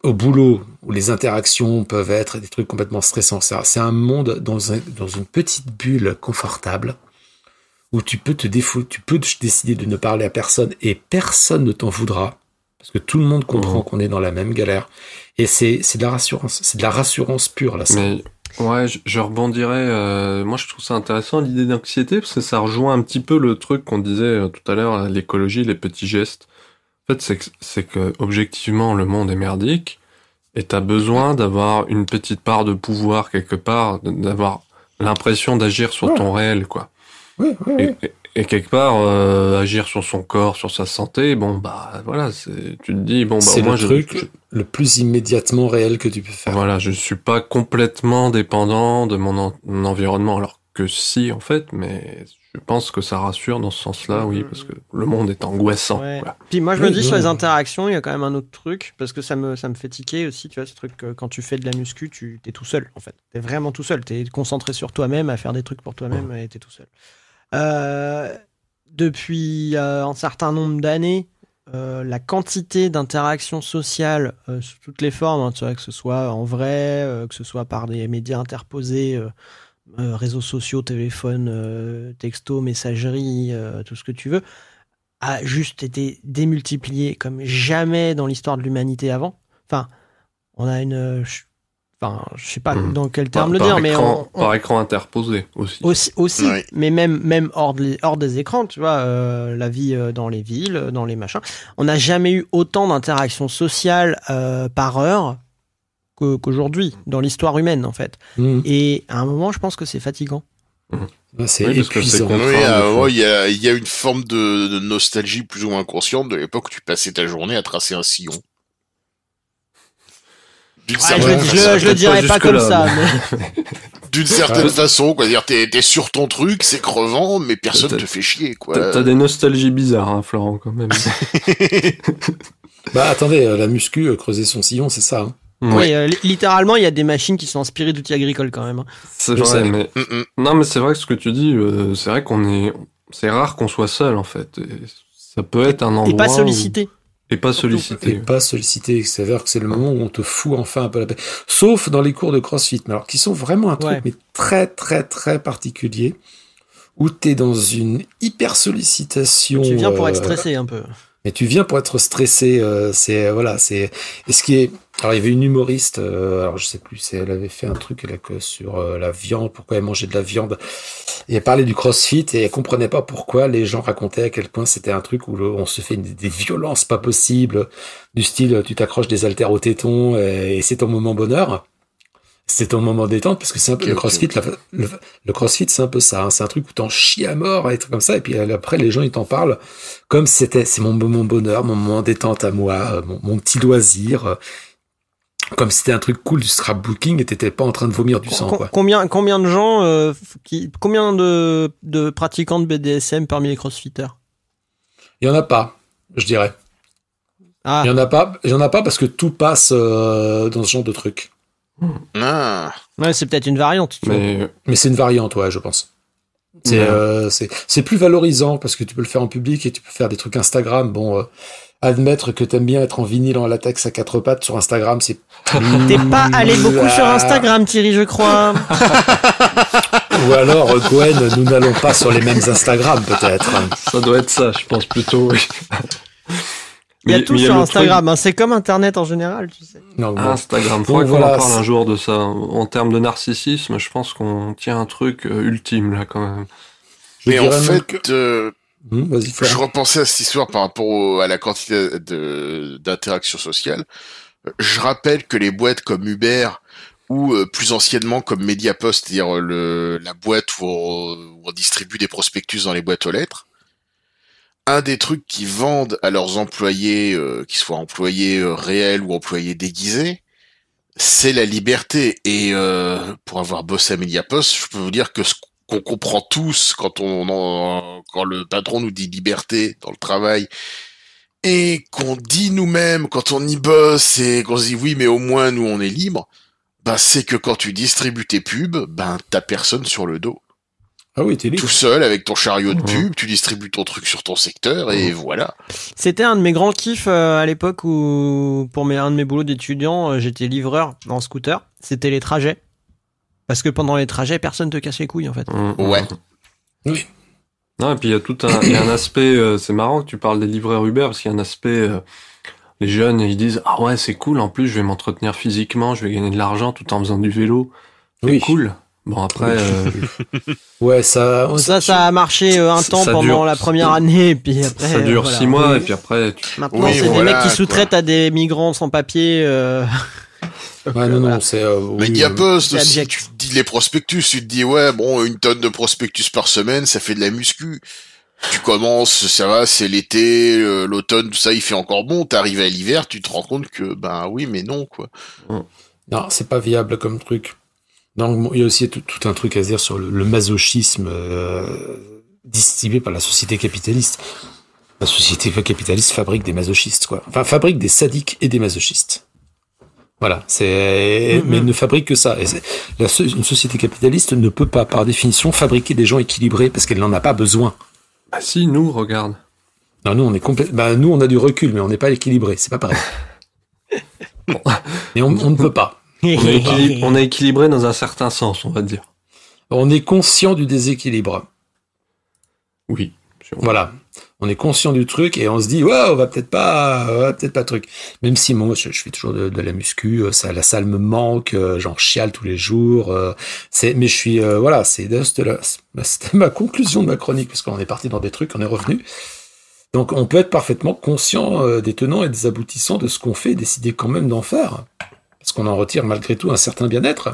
au boulot, où les interactions peuvent être des trucs complètement stressants. C'est un monde dans une petite bulle confortable où tu peux tu peux décider de ne parler à personne et personne ne t'en voudra parce que tout le monde comprend qu'on est dans la même galère. Et c'est de la rassurance. C'est de la rassurance pure, là. Mais ouais, je rebondirais. Moi, je trouve ça intéressant, l'idée d'anxiété, parce que ça rejoint un petit peu le truc qu'on disait tout à l'heure, l'écologie, les petits gestes. En fait, c'est que objectivement, le monde est merdique, et t'as besoin d'avoir une petite part de pouvoir quelque part, d'avoir l'impression d'agir sur ton réel, quoi. Oui. Et quelque part, agir sur son corps, sur sa santé, bon, bah, voilà, tu te dis, bon, bah, c'est le truc le plus immédiatement réel que tu peux faire. Voilà, je suis pas complètement dépendant de mon environnement, alors que si, en fait, mais je pense que ça rassure dans ce sens-là, oui, parce que le monde est angoissant. Ouais. Voilà. Puis moi, je me dis sur les interactions, il y a quand même un autre truc, parce que ça me fait tiquer aussi, tu vois, ce truc, quand tu fais de la muscu, t'es tout seul, en fait. T'es vraiment tout seul, t'es concentré sur toi-même, à faire des trucs pour toi-même, et t'es tout seul. Depuis un certain nombre d'années, la quantité d'interactions sociales sous toutes les formes, hein, tu vois, que ce soit en vrai, que ce soit par des médias interposés, réseaux sociaux, téléphone, texto, messagerie, tout ce que tu veux, a juste été démultipliée comme jamais dans l'histoire de l'humanité avant. Enfin, on a une... Enfin, je sais pas dans quel terme le dire, mais par écran interposé aussi. Aussi, oui. Mais même hors des écrans, tu vois, la vie dans les villes, dans les machins. On n'a jamais eu autant d'interactions sociales par heure qu'aujourd'hui dans l'histoire humaine, en fait. Et à un moment, je pense que c'est fatigant. C'est épuisant. Il y a une forme de nostalgie plus ou moins inconsciente de l'époque où tu passais ta journée à tracer un sillon. Je le dirais pas comme ça. Mais... D'une certaine façon, quoi. Dire, t'es sur ton truc, c'est crevant, mais personne te fait chier, quoi. T'as des nostalgies bizarres, hein, Florent, quand même. Bah, attendez, la muscu, creuser son sillon, c'est ça, hein. Oui, littéralement, il y a des machines qui sont inspirées d'outils agricoles, quand même. C'est vrai, mais... Non, mais c'est vrai que ce que tu dis, c'est vrai c'est rare qu'on soit seul, en fait. Et ça peut être un endroit... Et pas sollicité. Et pas sollicité. C'est-à-dire que c'est le moment où on te fout enfin un peu la paix. Sauf dans les cours de CrossFit, mais alors qui sont vraiment un truc mais très très très particulier, où t'es dans une hyper sollicitation. Tu viens pour être stressé un peu. Mais tu viens pour être stressé. Et ce qui est. Alors il y avait une humoriste. Alors je sais plus. Elle avait fait un truc sur la viande. Pourquoi elle mangeait de la viande. Et elle parlait du CrossFit et elle comprenait pas pourquoi les gens racontaient à quel point c'était un truc où on se fait des violences pas possibles, du style tu t'accroches des haltères au téton et c'est ton moment bonheur. C'est ton moment détente parce que c'est un peu le CrossFit. Le CrossFit, c'est un peu ça. Hein. C'est un truc où t'en chies à mort et des trucs comme ça. Et puis après, les gens ils t'en parlent comme c'est mon moment bonheur, mon moment détente à moi, mon petit loisir. Comme si c'était un truc cool du scrapbooking et t'étais pas en train de vomir du sang, quoi. Combien de gens, combien de pratiquants de BDSM parmi les crossfitters? Il y en a pas, je dirais. Il y en a pas parce que tout passe dans ce genre de truc. Ouais, c'est peut-être une variante. Mais c'est une variante, ouais, je pense. C'est plus valorisant parce que tu peux le faire en public et tu peux faire des trucs Instagram. Bon, admettre que t'aimes bien être en vinyle en latex à 4 pattes sur Instagram, c'est... T'es pas allé beaucoup sur Instagram, Thierry, je crois. Ou alors, Gwen, nous n'allons pas sur les mêmes Instagram, peut-être. Ça doit être ça, je pense plutôt, oui. Il y a tout sur Instagram, hein, c'est comme Internet en général, tu sais. Non, Instagram, faudrait qu'on en parle un jour de ça. En termes de narcissisme, je pense qu'on tient un truc ultime, là, quand même. Mais en fait, je repensais à cette histoire par rapport à la quantité d'interaction sociale. Je rappelle que les boîtes comme Uber ou plus anciennement comme Mediapost, c'est-à-dire la boîte où on distribue des prospectus dans les boîtes aux lettres, un des trucs qu'ils vendent à leurs employés, qu'ils soient employés réels ou employés déguisés, c'est la liberté. Et pour avoir bossé à Mediapost, je peux vous dire que ce qu'on comprend tous quand le patron nous dit liberté dans le travail, et qu'on dit nous-mêmes quand on y bosse et qu'on se dit oui mais au moins nous on est libre, bah c'est que quand tu distribues tes pubs, ben t'as personne sur le dos. Ah oui, t'es libre. Tout seul avec ton chariot de pub, tu distribues ton truc sur ton secteur et voilà. C'était un de mes grands kiffs à l'époque où pour un de mes boulots d'étudiant, j'étais livreur en scooter. C'était les trajets. Parce que pendant les trajets, personne te casse les couilles en fait. Ouais. Oui. Non, et puis il y a un aspect, c'est marrant que tu parles des livreurs Uber, parce qu'il y a un aspect, les jeunes, ils disent, ah ouais, c'est cool, en plus je vais m'entretenir physiquement, je vais gagner de l'argent tout en faisant du vélo. C'est cool. Bon, après... ouais, ça a marché un temps pendant la première année, et puis après... Ça dure 6 mois, et puis après... Maintenant, c'est des mecs qui sous-traitent à des migrants sans papier... Ouais, non, c'est... Mediapost, si tu te dis les prospectus, tu te dis, ouais, bon, 1 tonne de prospectus par semaine, ça fait de la muscu. Tu commences, ça va, c'est l'été, l'automne, tout ça, il fait encore bon, t'arrives à l'hiver, tu te rends compte que, ben oui, mais non, quoi. Non, c'est pas viable comme truc. Donc, il y a aussi tout un truc à dire sur le masochisme distribué par la société capitaliste. La société capitaliste fabrique des masochistes, quoi. Enfin, fabrique des sadiques et des masochistes. Voilà, mais ne fabrique que ça. Une société capitaliste ne peut pas, par définition, fabriquer des gens équilibrés parce qu'elle n'en a pas besoin. Bah si, nous, regarde. Non, nous, on est nous, on a du recul, mais on n'est pas équilibré. C'est pas pareil. Bon. Et on ne peut pas. On est équilibré dans un certain sens, on va dire. On est conscient du déséquilibre. Oui. Voilà. On est conscient du truc et on se dit ouais, on va peut-être pas truc. Même si moi je fais toujours de la muscu, la salle me manque, j'en chiale tous les jours. Mais je suis voilà, c'était ma conclusion de ma chronique parce qu'on est parti dans des trucs, on est revenu. Donc on peut être parfaitement conscient des tenants et des aboutissants de ce qu'on fait et décider quand même d'en faire parce qu'on en retire malgré tout un certain bien-être.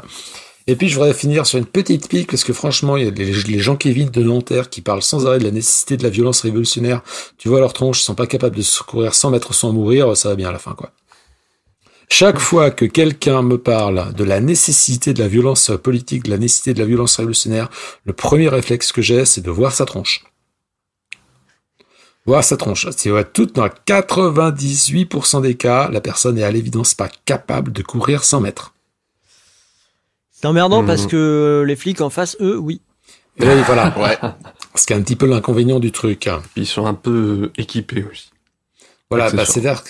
Et puis je voudrais finir sur une petite pique, parce que franchement, il y a les gens Kevin de Nanterre qui parlent sans arrêt de la nécessité de la violence révolutionnaire. Tu vois leur tronche, ils sont pas capables de se secourir 100 mètres sans mourir, ça va bien à la fin, quoi. Chaque fois que quelqu'un me parle de la nécessité de la violence politique, de la nécessité de la violence révolutionnaire, le premier réflexe que j'ai, c'est de voir sa tronche. Voir sa tronche. C'est dans 98% des cas, la personne est à l'évidence pas capable de courir 100 mètres. C'est emmerdant parce que les flics en face, eux, oui. Et voilà. Ouais. Ce qui est un petit peu l'inconvénient du truc. Ils sont un peu équipés aussi. Voilà, c'est-à-dire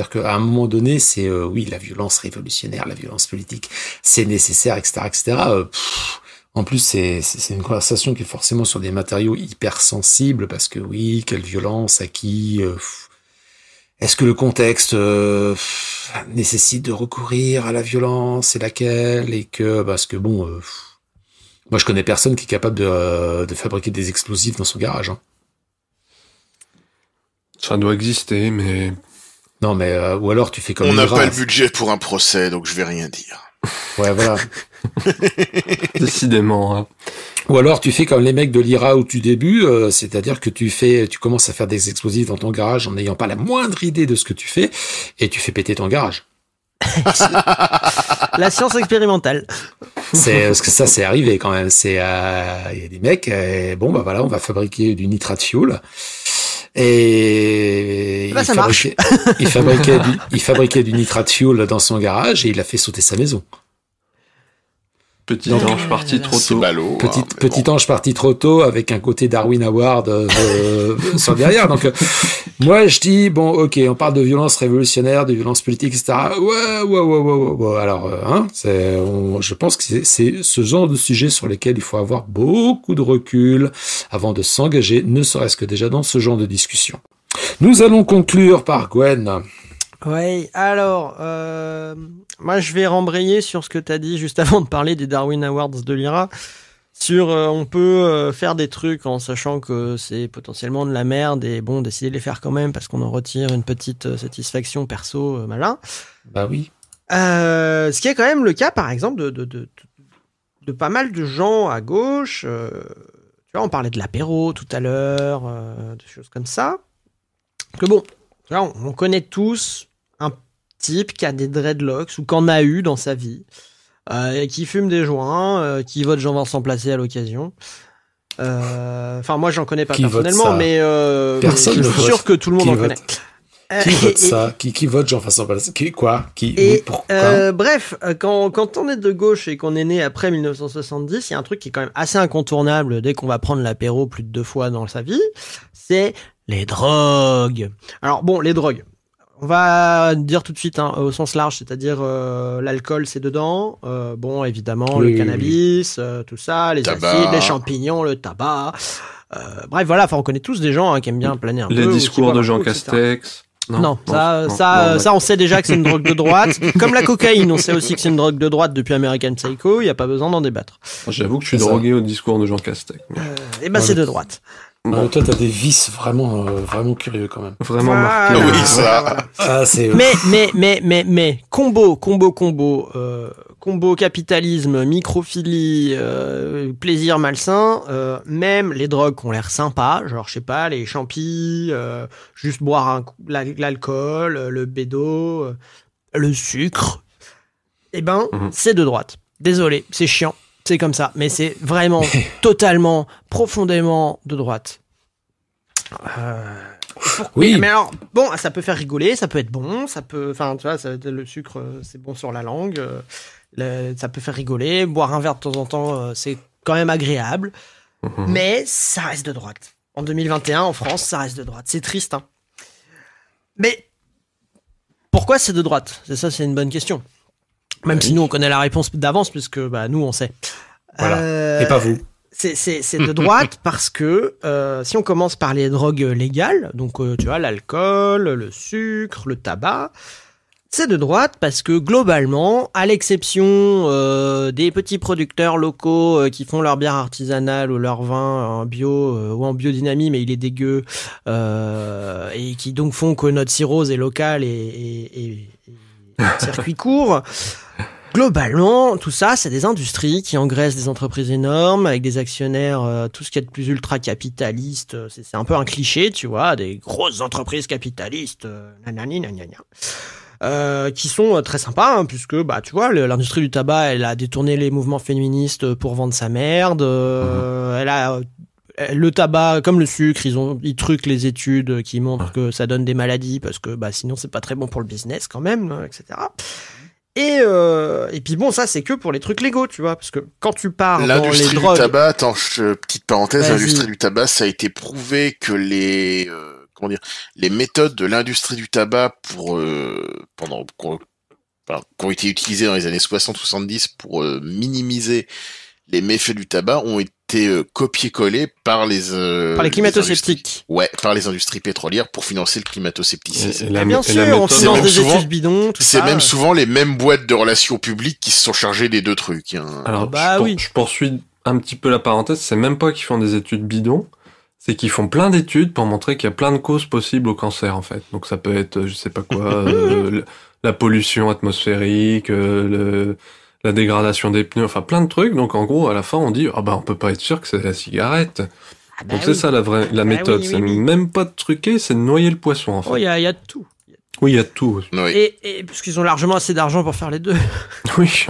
qu'à un moment donné, c'est oui, la violence révolutionnaire, la violence politique, c'est nécessaire, etc., etc. En plus, c'est une conversation qui est forcément sur des matériaux hyper sensibles parce que oui, quelle violence, à qui est-ce que le contexte nécessite de recourir à la violence et laquelle et que parce que bon, moi je connais personne qui est capable de fabriquer des explosifs dans son garage. Hein. Ça doit exister, mais non, mais ou alors tu fais comme on n'a pas le budget pour un procès, donc je vais rien dire. Ouais, voilà. Décidément. Hein. Ou alors tu fais comme les mecs de l'IRA au tout début, c'est-à-dire que tu commences à faire des explosifs dans ton garage en n'ayant pas la moindre idée de ce que tu fais, et tu fais péter ton garage. La science expérimentale. Parce que ça, c'est arrivé quand même. Il y a des mecs, bon bah voilà, on va fabriquer du nitrate fuel. Et ça marche. Il fabriquait du nitrate fuel dans son garage et il a fait sauter sa maison. Petit ange parti trop tôt. Petit ange parti trop tôt avec un côté Darwin Award sur derrière. Donc moi je dis bon ok, on parle de violence révolutionnaire, de violence politique, etc. Ouais. Alors je pense que c'est ce genre de sujet sur lesquels il faut avoir beaucoup de recul avant de s'engager, ne serait-ce que déjà dans ce genre de discussion. Nous allons conclure par Gwen. Oui, alors, moi je vais rembrayer sur ce que tu as dit juste avant de parler des Darwin Awards de l'IRA. sur on peut faire des trucs en sachant que c'est potentiellement de la merde et bon, décider de les faire quand même parce qu'on en retire une petite satisfaction perso, malin. Bah oui. Ce qui est quand même le cas, par exemple, de pas mal de gens à gauche. Tu vois, on parlait de l'apéro tout à l'heure, des choses comme ça. Que bon, tu vois, on connaît tous un type qui a des dreadlocks ou qu'en a eu dans sa vie. Qui fume des joints, qui vote Jean-Vincent Placé à l'occasion. Enfin, moi, j'en connais pas qui personnellement, mais je suis sûr que tout le monde en connaît. Qui vote ça? Qui vote Jean-Vincent Placé? Bref, quand on est de gauche et qu'on est né après 1970, il y a un truc qui est quand même assez incontournable dès qu'on va prendre l'apéro plus de 2 fois dans sa vie, c'est les drogues. Alors bon, les drogues. On va dire tout de suite au sens large, c'est-à-dire l'alcool c'est dedans, bon évidemment le cannabis, tout ça, les acides, les champignons, le tabac, bref voilà, enfin on connaît tous des gens qui aiment bien planer un peu. Les discours de Jean Castex. Non, ça on sait déjà que c'est une drogue de droite, comme la cocaïne, on sait aussi que c'est une drogue de droite depuis American Psycho, il y a pas besoin d'en débattre. J'avoue que je suis drogué au discours de Jean Castex. C'est de droite. Bon. Toi, t'as des vices vraiment curieux quand même. Vraiment marqués. Oui, ça. Ah, c'est... Mais, combo capitalisme, microphilie, plaisir malsain, même les drogues qui ont l'air sympas, genre, je sais pas, les champis, juste boire l'alcool, le bédo, le sucre, c'est de droite. Désolé, c'est chiant. C'est comme ça, mais c'est vraiment totalement, profondément de droite. Oui. Mais alors, bon, ça peut faire rigoler, ça peut être bon, ça peut, enfin, tu vois, le sucre, c'est bon sur la langue, ça peut faire rigoler, boire un verre de temps en temps, c'est quand même agréable, mais ça reste de droite. En 2021, en France, ça reste de droite. C'est triste, hein. Mais pourquoi c'est de droite? C'est une bonne question. Même si nous, on connaît la réponse d'avance, puisque nous, on sait. Voilà. Et pas vous. C'est de droite parce que si on commence par les drogues légales, donc tu vois, l'alcool, le sucre, le tabac, c'est de droite parce que globalement, à l'exception des petits producteurs locaux qui font leur bière artisanale ou leur vin en bio ou en biodynamie, mais il est dégueu, et qui donc font que notre cirrhose est locale et circuit court. Globalement, tout ça, c'est des industries qui engraissent des entreprises énormes avec des actionnaires, tout ce qu'il y a de plus ultra-capitaliste. C'est un peu un cliché, tu vois, des grosses entreprises capitalistes, qui sont très sympas, hein, puisque, tu vois, l'industrie du tabac, elle a détourné les mouvements féministes pour vendre sa merde. Elle a le tabac, comme le sucre, ils truquent les études qui montrent que ça donne des maladies parce que sinon c'est pas très bon pour le business quand même, etc. Et puis bon, ça c'est que pour les trucs légaux, tu vois, parce que quand tu pars dans les drogues... L'industrie du tabac, attends, petite parenthèse, l'industrie du tabac, ça a été prouvé que les méthodes de l'industrie du tabac qui ont été utilisées dans les années 60-70 pour minimiser les méfaits du tabac ont été copié-collé par les climato-sceptiques. Par les industries pétrolières pour financer le climato-scepticisme. Bien sûr, on finance des études bidons, tout ça. C'est même souvent les mêmes boîtes de relations publiques qui se sont chargées des deux trucs. Hein. Alors, je poursuis un petit peu la parenthèse, c'est même pas qu'ils font des études bidons, c'est qu'ils font plein d'études pour montrer qu'il y a plein de causes possibles au cancer, en fait. Donc ça peut être, je sais pas quoi, la pollution atmosphérique, la dégradation des pneus, enfin plein de trucs. Donc en gros, à la fin, on dit on peut pas être sûr que c'est la cigarette. Donc c'est ça la méthode. C'est même pas de truquer, c'est de noyer le poisson en fait. Oh, il y a de tout. Oui, il y a de tout. Oui. Et parce qu'ils ont largement assez d'argent pour faire les deux. Oui.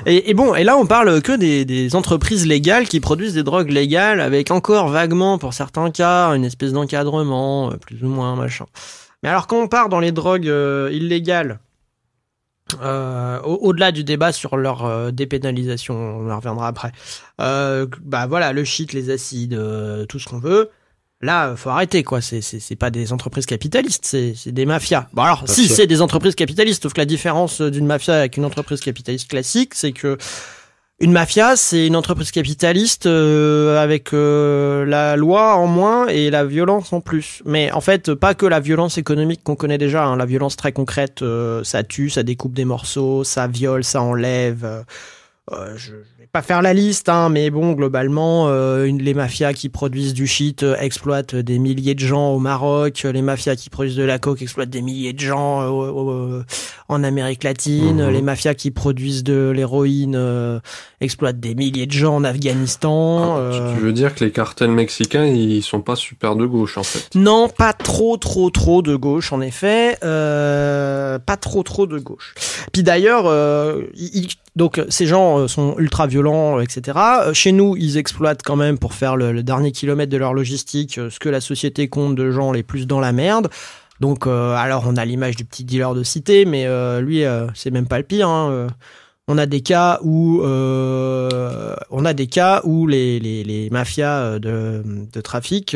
Et là, on parle que des entreprises légales qui produisent des drogues légales avec encore vaguement, pour certains cas, une espèce d'encadrement, plus ou moins machin. Mais alors quand on part dans les drogues illégales, au-delà du débat sur leur dépénalisation, on en reviendra après. Voilà, le shit, les acides, tout ce qu'on veut. Là, faut arrêter, quoi. C'est pas des entreprises capitalistes, c'est des mafias. Bon, alors, si c'est des entreprises capitalistes, sauf que la différence d'une mafia avec une entreprise capitaliste classique, c'est que une mafia, c'est une entreprise capitaliste avec la loi en moins et la violence en plus. Mais en fait, pas que la violence économique qu'on connaît déjà, hein, la violence très concrète, ça tue, ça découpe des morceaux, ça viole, ça enlève. Je vais pas faire la liste, hein, mais bon, globalement, les mafias qui produisent du shit exploitent des milliers de gens au Maroc, les mafias qui produisent de la coke exploitent des milliers de gens en Amérique latine, les mafias qui produisent de l'héroïne exploitent des milliers de gens en Afghanistan. Tu veux dire que les cartels mexicains, ils sont pas super de gauche, en fait? Non, pas trop de gauche, en effet. Pas trop de gauche. Puis d'ailleurs, donc ces gens sont ultra violents, etc. Chez nous, ils exploitent quand même pour faire le dernier kilomètre de leur logistique ce que la société compte de gens les plus dans la merde. Donc, alors on a l'image du petit dealer de cité, mais lui, c'est même pas le pire. Hein. On a des cas où les mafias de trafic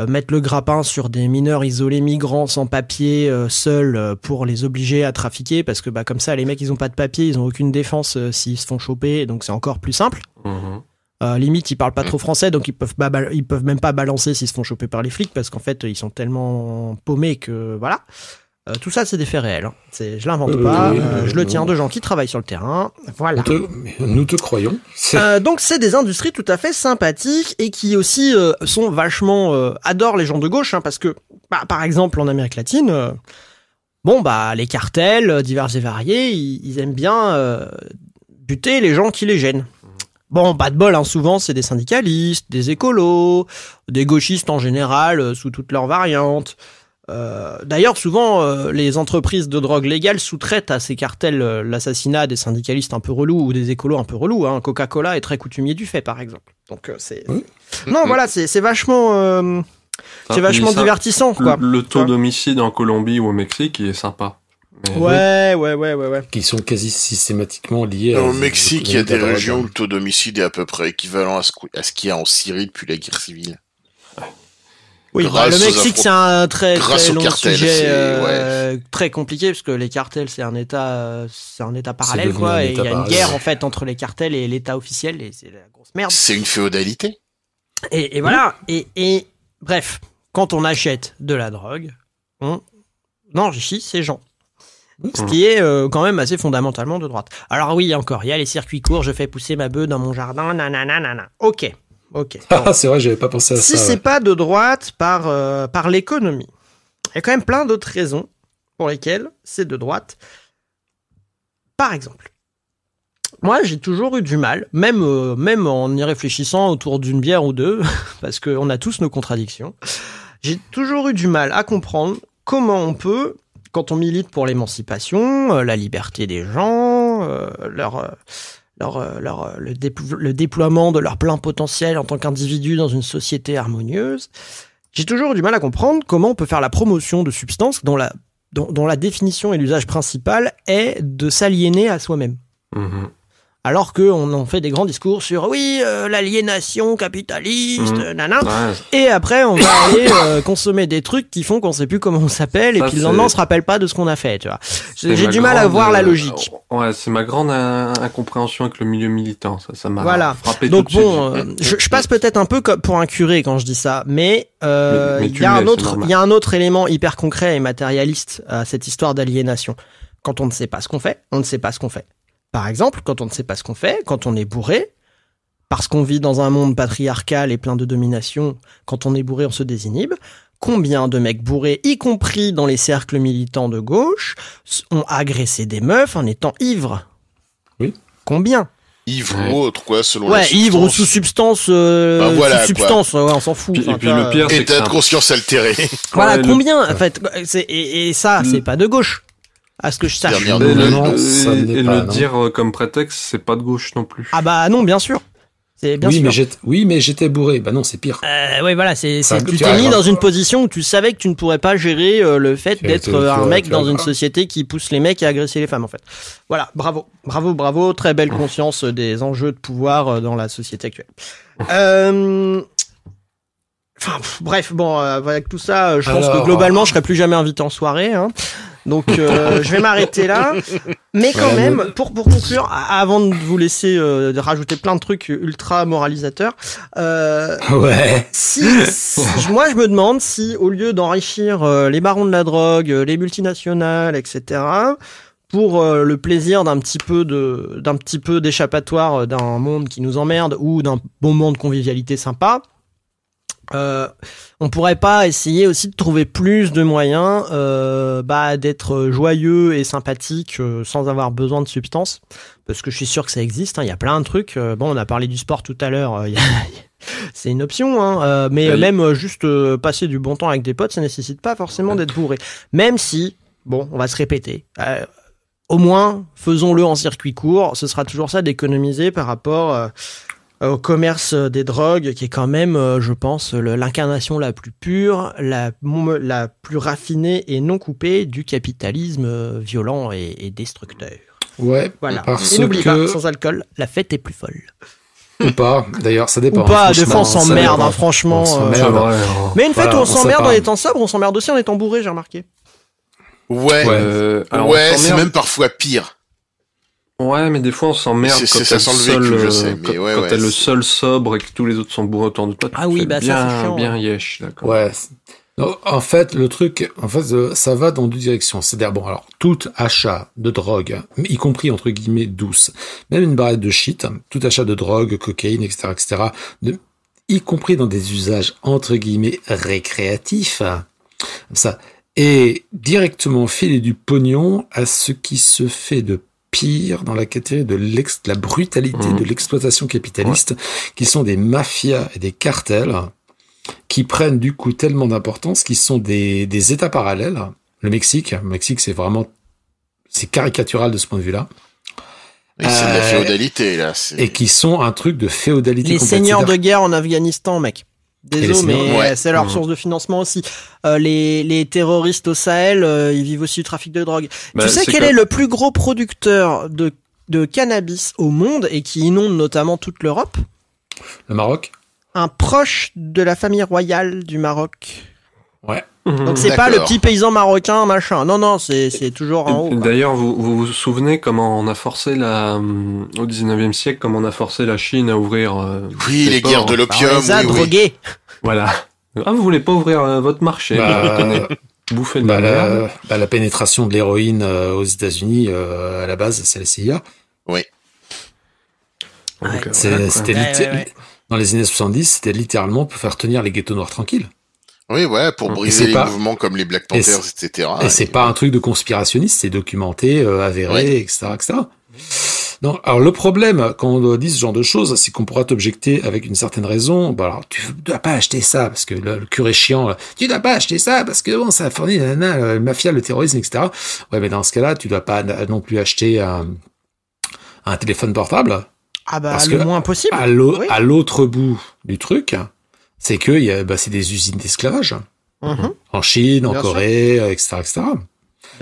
mettent le grappin sur des mineurs isolés migrants sans papier, seuls, pour les obliger à trafiquer, parce que comme ça, les mecs, ils ont pas de papier, ils ont aucune défense s'ils se font choper, donc c'est encore plus simple. Limite, ils parlent pas trop français, donc ils peuvent même pas balancer s'ils se font choper par les flics, parce qu'en fait, ils sont tellement paumés que voilà. Tout ça, c'est des faits réels. Hein. Je l'invente pas. Je le tiens de gens qui travaillent sur le terrain. Voilà. Nous te croyons. Donc, c'est des industries tout à fait sympathiques et qui aussi sont vachement adorent les gens de gauche, hein, parce que, par exemple, en Amérique latine, les cartels divers et variés, ils aiment bien buter les gens qui les gênent. Bon, pas de bol, hein, souvent c'est des syndicalistes, des écolos, des gauchistes en général, sous toutes leurs variantes. D'ailleurs, souvent, les entreprises de drogue légale sous-traitent à ces cartels l'assassinat des syndicalistes un peu relous ou des écolos un peu relous. Hein. Coca-Cola est très coutumier du fait, par exemple. Donc, Non, voilà, c'est vachement... c'est vachement divertissant, quoi. Le taux d'homicide en Colombie ou au Mexique, il est sympa. Ouais. Qui sont quasi systématiquement liés au Mexique, il y a des régions où le taux d'homicide est à peu près équivalent à ce qu'il y a en Syrie depuis la guerre civile. Oui, le Mexique, c'est un très long cartel, sujet très compliqué, parce que les cartels, c'est un état parallèle, quoi, et il y a une guerre, en fait, entre les cartels et l'état officiel, et c'est la grosse merde. C'est une féodalité. Et voilà, et bref, quand on achète de la drogue, on enrichit ces gens. Ce qui est quand même assez fondamentalement de droite. Alors oui, encore, il y a les circuits courts, je fais pousser ma bœuf dans mon jardin, nanana. Ok. Ah, c'est vrai, j'avais pas pensé à ça. Si c'est pas de droite par l'économie, il y a quand même plein d'autres raisons pour lesquelles c'est de droite. Par exemple, moi j'ai toujours eu du mal, même en y réfléchissant autour d'une bière ou deux, parce qu'on a tous nos contradictions, j'ai toujours eu du mal à comprendre comment on peut, quand on milite pour l'émancipation, la liberté des gens, le déploiement de leur plein potentiel en tant qu'individu dans une société harmonieuse, j'ai toujours eu du mal à comprendre comment on peut faire la promotion de substances dont la définition et l'usage principal est de s'aliéner à soi-même. Alors qu'on en fait des grands discours sur l'aliénation capitaliste, et après on va aller consommer des trucs qui font qu'on sait plus comment on s'appelle, et puis le lendemain on se rappelle pas de ce qu'on a fait, tu vois. J'ai du mal à voir la logique. Ouais, c'est ma grande incompréhension avec le milieu militant, ça m'a frappé. Donc tout de suite. Je passe peut-être un peu pour un curé quand je dis ça, mais il y a un autre élément hyper concret et matérialiste à cette histoire d'aliénation. Quand on ne sait pas ce qu'on fait, on ne sait pas ce qu'on fait. Par exemple, quand on ne sait pas ce qu'on fait, quand on est bourré, parce qu'on vit dans un monde patriarcal et plein de domination, quand on est bourré, on se désinhibe. Combien de mecs bourrés, y compris dans les cercles militants de gauche, ont agressé des meufs en étant ivres? Oui. Combien? Ivre ou autre, quoi, selon la substance. Ivre ou sous substance, sous substance, on s'en fout. Et puis le pire, c'est que état de conscience altéré. Voilà, combien, en fait, et ça, c'est pas de gauche. À ce que je sache. Le dire comme prétexte, c'est pas de gauche non plus. Ah bah non, bien sûr. C'est bien sûr. Mais j'étais bourré. Bah non, c'est pire. Oui, voilà, tu t'es mis dans une position où tu savais que tu ne pourrais pas gérer le fait d'être un mec dans une société qui pousse les mecs à agresser les femmes, en fait. Voilà, bravo, très belle conscience des enjeux de pouvoir dans la société actuelle. Bref, avec tout ça, je pense que globalement, je serai plus jamais invité en soirée, hein. Donc, je vais m'arrêter là. Mais quand même, pour conclure, avant de vous laisser de rajouter plein de trucs ultra moralisateurs, moi, je me demande si, au lieu d'enrichir les barons de la drogue, les multinationales, etc., pour le plaisir d'un petit peu d'échappatoire d'un monde qui nous emmerde ou d'un bon moment de convivialité sympa, on pourrait pas essayer aussi de trouver plus de moyens d'être joyeux et sympathique sans avoir besoin de substances, parce que je suis sûr que ça existe, hein, il y a plein de trucs. Bon, on a parlé du sport tout à l'heure, c'est une option, hein, mais même juste passer du bon temps avec des potes, ça nécessite pas forcément d'être bourré. Même si, bon, on va se répéter, au moins faisons-le en circuit court, ce sera toujours ça d'économiser par rapport au commerce des drogues, qui est quand même, je pense, l'incarnation la plus pure, la plus raffinée et non coupée du capitalisme violent et destructeur. Ouais, voilà. Et n'oublie pas, sans alcool, la fête est plus folle. Ou pas, d'ailleurs, ça dépend. Ou pas, des fois on s'emmerde, hein, franchement. Mais une fête où on s'emmerde en étant sobre, on s'emmerde aussi en étant bourré, j'ai remarqué. Ouais, c'est même parfois pire. Ouais, mais des fois on s'emmerde quand t'es le seul sobre et que tous les autres sont bourrés autour de toi. Ah oui, bah ça c'est chiant. Bien yesh, d'accord. Ouais. Non, en fait, le truc, ça va dans deux directions. C'est-à-dire, bon, alors, tout achat de drogue, y compris, entre guillemets, douce, même une barrette de shit, tout achat de drogue, cocaïne, etc., y compris dans des usages, entre guillemets, récréatifs, ça, est directement filer du pognon à ce qui se fait de pire dans la catégorie de la brutalité de l'exploitation capitaliste, qui sont des mafias et des cartels, qui prennent du coup tellement d'importance, qui sont des États parallèles. Le Mexique, c'est caricatural de ce point de vue-là. Et c'est de la féodalité, là. Et qui sont un truc de féodalité. Les seigneurs de guerre en Afghanistan, mec. Désolé, mais c'est leur source de financement aussi. Les terroristes au Sahel, ils vivent aussi du trafic de drogue. Tu sais quel est le plus gros producteur de cannabis au monde et qui inonde notamment toute l'Europe ? Le Maroc ? Un proche de la famille royale du Maroc. Ouais. Donc c'est pas le petit paysan marocain, machin. Non, c'est toujours en haut. D'ailleurs, vous vous souvenez comment on a forcé au 19e siècle, comment on a forcé la Chine à ouvrir les guerres de l'opium. On les a drogués. Voilà. Ah, vous voulez pas ouvrir votre marché, bouffer de la merde. La pénétration de l'héroïne aux États-Unis, à la base, c'est la CIA. Oui. Donc, dans les années 70, c'était littéralement pour faire tenir les ghettos noirs tranquilles. Oui, ouais, pour briser les mouvements comme les Black Panthers, etc. Et c'est pas un truc de conspirationniste, c'est documenté, avéré, etc., etc. Donc, alors le problème quand on dit ce genre de choses, c'est qu'on pourra t'objecter avec une certaine raison. Bon, alors tu dois pas acheter ça parce que le curé chiant. Tu dois pas acheter ça parce que bon, ça fournit la mafia, le terrorisme, etc. Ouais, mais dans ce cas-là, tu dois pas non plus acheter un téléphone portable. Ah bah le moins possible. À l'autre bout du truc, c'est que c'est des usines d'esclavage en Chine, en Corée, etc., etc.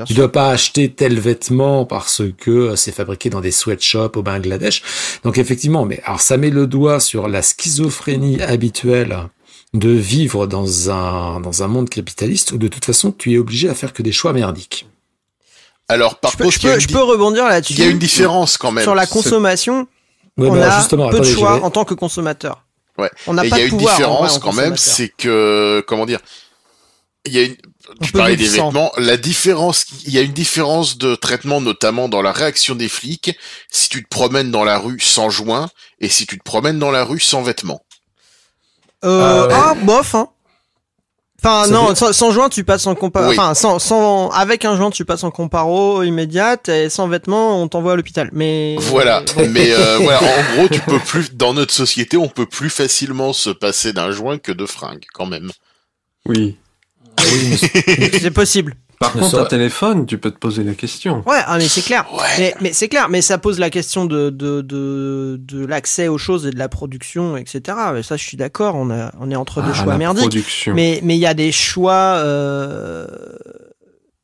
Tu dois pas acheter tel vêtement parce que c'est fabriqué dans des sweatshops au Bangladesh. Donc effectivement, mais alors ça met le doigt sur la schizophrénie habituelle de vivre dans un monde capitaliste où de toute façon tu es obligé à faire que des choix merdiques. Alors par contre, je peux rebondir là-dessus. Il y a une différence quand même sur la consommation. Ouais, on a peu de choix en tant que consommateur. Ouais. On n'a pas de pouvoir. Il y a une différence quand même, c'est que tu parlais des vêtements, il y a une différence de traitement notamment dans la réaction des flics si tu te promènes dans la rue sans joint et si tu te promènes dans la rue sans vêtements. Bof, hein. Enfin, non, sans joint, tu passes en comparo. Oui. Enfin, avec un joint, tu passes en comparo immédiate et sans vêtements, on t'envoie à l'hôpital. Mais. Voilà. Mais, en gros, dans notre société, on peut plus facilement se passer d'un joint que de fringues, quand même. Oui. C'est possible. Par contre, un téléphone, tu peux te poser la question. Ouais, mais c'est clair. Ouais. Mais c'est clair, mais ça pose la question de l'accès aux choses et de la production, etc. Mais ça, je suis d'accord. On est entre deux choix merdiques. Production. Mais il y a des choix.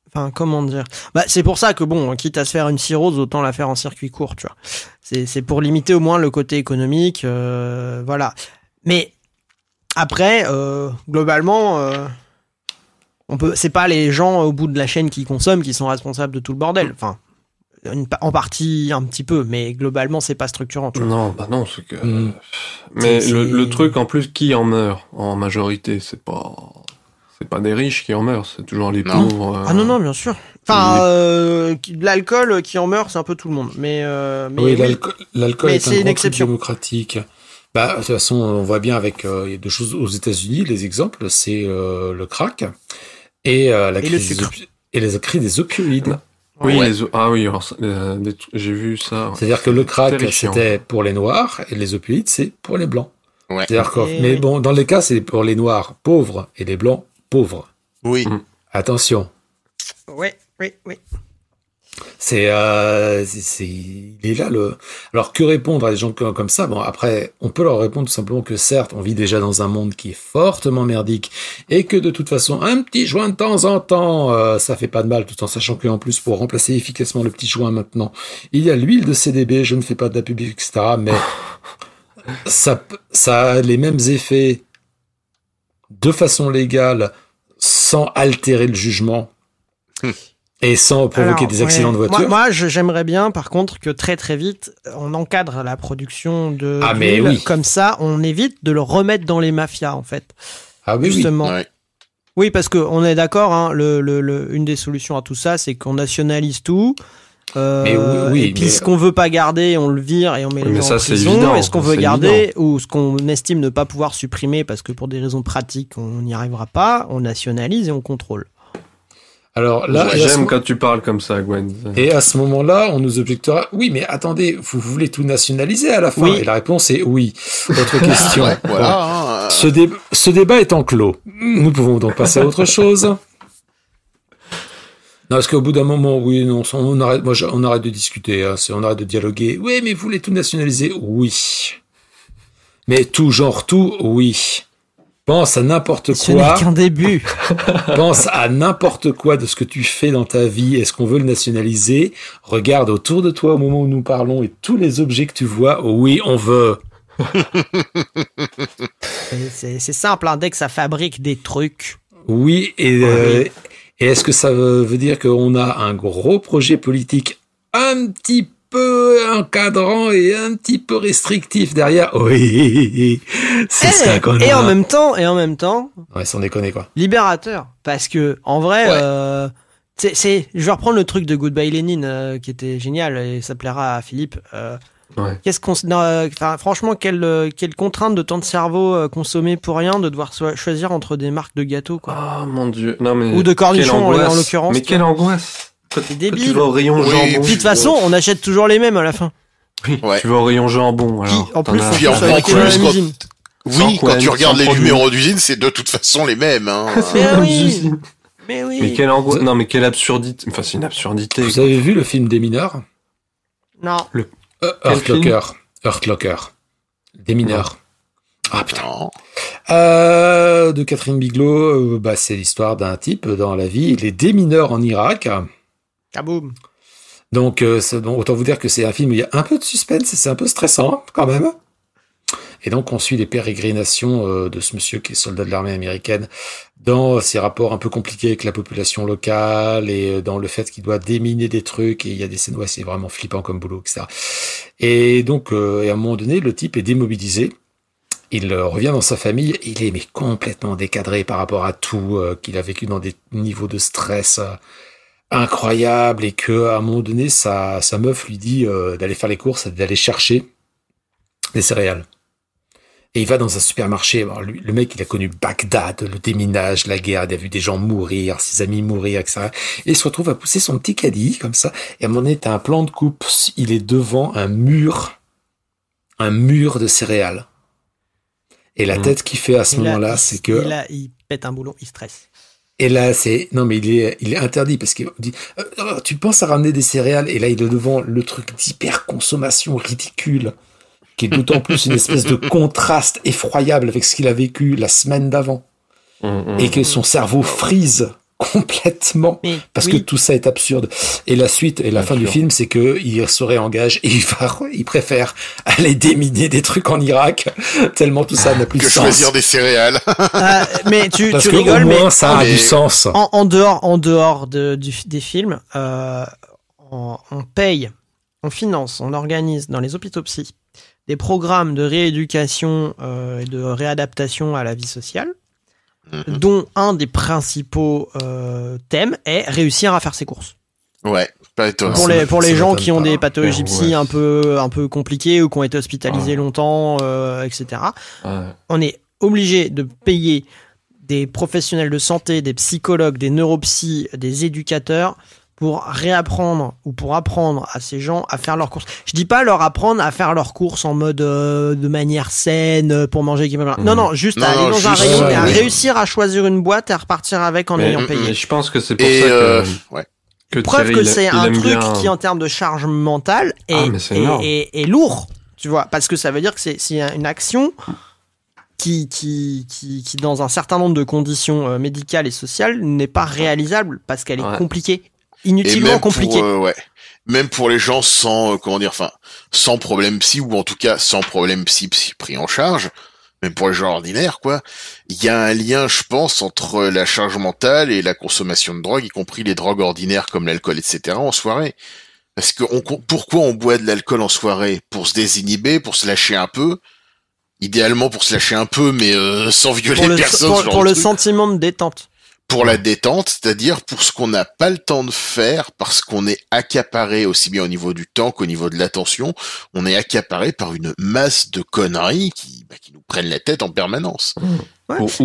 Enfin, comment dire. C'est pour ça que bon, quitte à se faire une cirrhose, autant la faire en circuit court, tu vois. C'est pour limiter au moins le côté économique, voilà. Mais après, globalement. C'est pas les gens au bout de la chaîne qui consomment qui sont responsables de tout le bordel. Enfin, en partie un petit peu, mais globalement c'est pas structurant. Tu vois. Non, c'est que. Mais le truc en plus, qui en meurt en majorité, c'est pas des riches qui en meurent, c'est toujours les pauvres. Ah non, bien sûr. Enfin, l'alcool qui en meurt, c'est un peu tout le monde. Mais oui, l'alcool est un grand truc démocratique. De toute façon, on voit bien avec il y a deux choses aux États-Unis. Les exemples, c'est le crack et la crise des opioïdes. Oui, j'ai vu ça. Ouais. C'est-à-dire que le crack, c'était pour les noirs et les opioïdes, c'est pour les blancs. Ouais. C'est-à-dire mais bon, dans les cas, c'est pour les noirs pauvres et les blancs pauvres. Oui. Attention. Oui. Il est là Alors que répondre à des gens comme ça? Bon, après, on peut leur répondre tout simplement que certes, on vit déjà dans un monde qui est fortement merdique et que de toute façon, un petit joint de temps en temps, ça fait pas de mal, tout en sachant qu'en plus, pour remplacer efficacement le petit joint maintenant, il y a l'huile de CDB. Je ne fais pas de la pub, etc. Mais ça a les mêmes effets de façon légale, sans altérer le jugement. Et sans provoquer des accidents de voiture. Moi, j'aimerais bien, par contre, que très très vite, on encadre la production de l'huile. Oui. Comme ça, on évite de le remettre dans les mafias, en fait. Ah oui, justement. Oui. Ouais. Oui, parce que on est d'accord. Hein, une des solutions à tout ça, c'est qu'on nationalise tout. Et puis ce qu'on veut pas garder, on le vire et on met les gens en prison. Évident, et ce qu'on veut garder ou ce qu'on estime ne pas pouvoir supprimer parce que pour des raisons pratiques, on n'y arrivera pas, on nationalise et on contrôle. Alors là, j'aime quand tu parles comme ça, Gwen. Et à ce moment-là, on nous objectera, oui, mais attendez, vous voulez tout nationaliser à la fin? Oui. Et la réponse est oui. Autre question. Voilà. Ce débat étant clos, nous pouvons donc passer à autre chose. Non, parce qu'au bout d'un moment, oui, non, on arrête de discuter, hein, on arrête de dialoguer. Oui, mais vous voulez tout nationaliser? Oui. Mais tout, genre tout, oui. Pense à n'importe quoi. Ce n'est qu'un début. Pense à n'importe quoi de ce que tu fais dans ta vie. Est-ce qu'on veut le nationaliser? Regarde autour de toi au moment où nous parlons et tous les objets que tu vois. Oui, on veut. C'est simple, hein, dès que ça fabrique des trucs. Oui, et est-ce que ça veut dire qu'on a un gros projet politique un petit peu encadrant et un petit peu restrictif derrière? Oui, c'est ça qu'on a. Et en même temps. Ouais, sans déconner quoi. Libérateur, parce que en vrai, je vais reprendre le truc de Goodbye Lénine qui était génial et ça plaira à Philippe. Qu'est-ce qu'on, franchement, quelle contrainte de temps de cerveau consommé pour rien de devoir choisir entre des marques de gâteaux quoi. Oh mon dieu, non mais. Ou de cornichons en l'occurrence. Mais quelle angoisse. C'est débile. Tu vas au rayon jambon. Puis de toute façon, on achète toujours les mêmes à la fin. Oui. Tu vas au rayon jambon. Alors, en plus, quand tu regardes les numéros d'usine, c'est de toute façon les mêmes. Hein. Mais oui. Mais quelle angoisse. Non, mais quelle absurdité. Enfin, c'est une absurdité. Vous avez vu le film des mineurs? Non. Hurt Locker. Des mineurs. Ah putain. De Catherine Bigelow, c'est l'histoire d'un type dans la vie. Il est démineur en Irak. Kaboum. Donc, autant vous dire que c'est un film où il y a un peu de suspense, c'est un peu stressant quand même. Et donc, on suit les pérégrinations de ce monsieur qui est soldat de l'armée américaine dans ses rapports un peu compliqués avec la population locale et dans le fait qu'il doit déminer des trucs. Et il y a des scènes où c'est vraiment flippant comme boulot, etc. Et donc, à un moment donné, le type est démobilisé. Il revient dans sa famille, il est complètement décadré par rapport à tout, qu'il a vécu dans des niveaux de stress incroyables et que à un moment donné, sa meuf lui dit d'aller faire les courses, d'aller chercher des céréales. Et il va dans un supermarché. Alors, le mec, il a connu Bagdad, le déminage, la guerre, il a vu des gens mourir, ses amis mourir, etc. Et il se retrouve à pousser son petit caddie comme ça. Et à un moment donné, t'as un plan de coupe, il est devant un mur de céréales. Et la tête qu'il fait à ce moment-là, c'est que... il pète un boulon, il stresse. Et là, non, mais il est interdit parce qu'il dit, tu penses à ramener des céréales, et là, il est devant le truc d'hyper-consommation ridicule, qui est d'autant plus une espèce de contraste effroyable avec ce qu'il a vécu la semaine d'avant. Et que son cerveau frise complètement parce que tout ça est absurde. Et la suite et la fin du film, c'est que il se réengage et il préfère aller déminer des trucs en Irak tellement tout ça n'a plus de sens. Que choisir des céréales. Mais tu parce rigoles, au moins, mais ça a du sens. En dehors des films, on paye, on finance, on organise dans les hôpitaux psy des programmes de rééducation et de réadaptation à la vie sociale. dont un des principaux thèmes est réussir à faire ses courses. Ouais, pas étonnant. Pour les gens qui ont des pathologies psy un peu compliquées ou qui ont été hospitalisés longtemps, etc. On est obligé de payer des professionnels de santé, des psychologues, des neuropsys, des éducateurs pour réapprendre ou pour apprendre à ces gens à faire leurs courses. Je dis pas leur apprendre à faire leurs courses en mode de manière saine pour manger. Non, juste à aller dans un rayon et à réussir à choisir une boîte et à repartir avec en ayant payé. Mais je pense que c'est pour ça que preuve Thierry, que c'est un truc qui en termes de charge mentale est lourd, tu vois, parce que ça veut dire que c'est une action qui dans un certain nombre de conditions médicales et sociales n'est pas réalisable parce qu'elle est compliquée. Inutilement compliqué. Même pour les gens sans sans problème psy, ou en tout cas sans problème psy pris en charge, même pour les gens ordinaires, quoi. Il y a un lien, je pense, entre la charge mentale et la consommation de drogue, y compris les drogues ordinaires comme l'alcool, etc. en soirée. Parce que pourquoi on boit de l'alcool en soirée? Pour se désinhiber, pour se lâcher un peu. Idéalement pour se lâcher un peu, mais sans violer personne. Pour le sentiment de détente. Pour la détente, c'est-à-dire pour ce qu'on n'a pas le temps de faire, parce qu'on est accaparé aussi bien au niveau du temps qu'au niveau de l'attention, on est accaparé par une masse de conneries qui nous prennent la tête en permanence.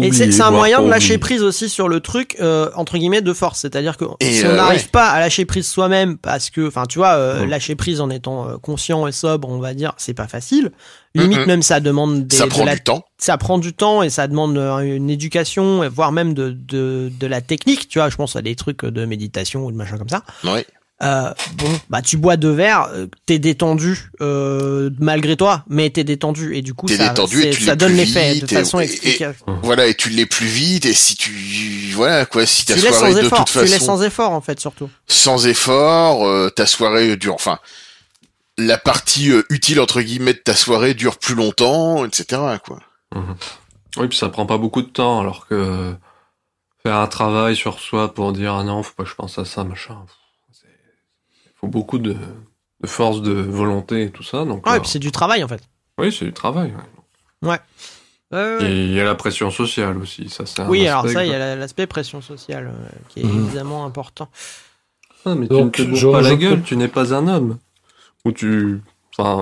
Et c'est un moyen de lâcher prise aussi sur le truc entre guillemets de force, c'est-à-dire que si on n'arrive pas à lâcher prise soi-même, parce que tu vois lâcher prise en étant conscient et sobre, on va dire, c'est pas facile. Limite même ça demande du temps. Ça prend du temps et ça demande une éducation, voire même de la technique, tu vois, je pense à des trucs de méditation ou de machin comme ça. Ouais. Tu bois 2 verres, t'es détendu malgré toi, mais t'es détendu et du coup ça donne l'effet de façon expliquée. Voilà, et tu l'es plus vite, et si si ta soirée de toute façon, tu l'es sans effort en fait, surtout. Sans effort, ta soirée dure, la partie utile entre guillemets de ta soirée dure plus longtemps, etc. quoi. Oui, puis ça prend pas beaucoup de temps, alors que faire un travail sur soi pour dire non, faut pas que je pense à ça, machin. Il faut beaucoup de force de volonté et tout ça. Donc, et puis c'est du travail en fait. Oui, c'est du travail. Ouais. Et il y a la pression sociale aussi. Ça, c'est alors ça, il y a l'aspect pression sociale qui est évidemment important. Mais donc, tu ne te bourres pas la gueule, tu n'es pas un homme.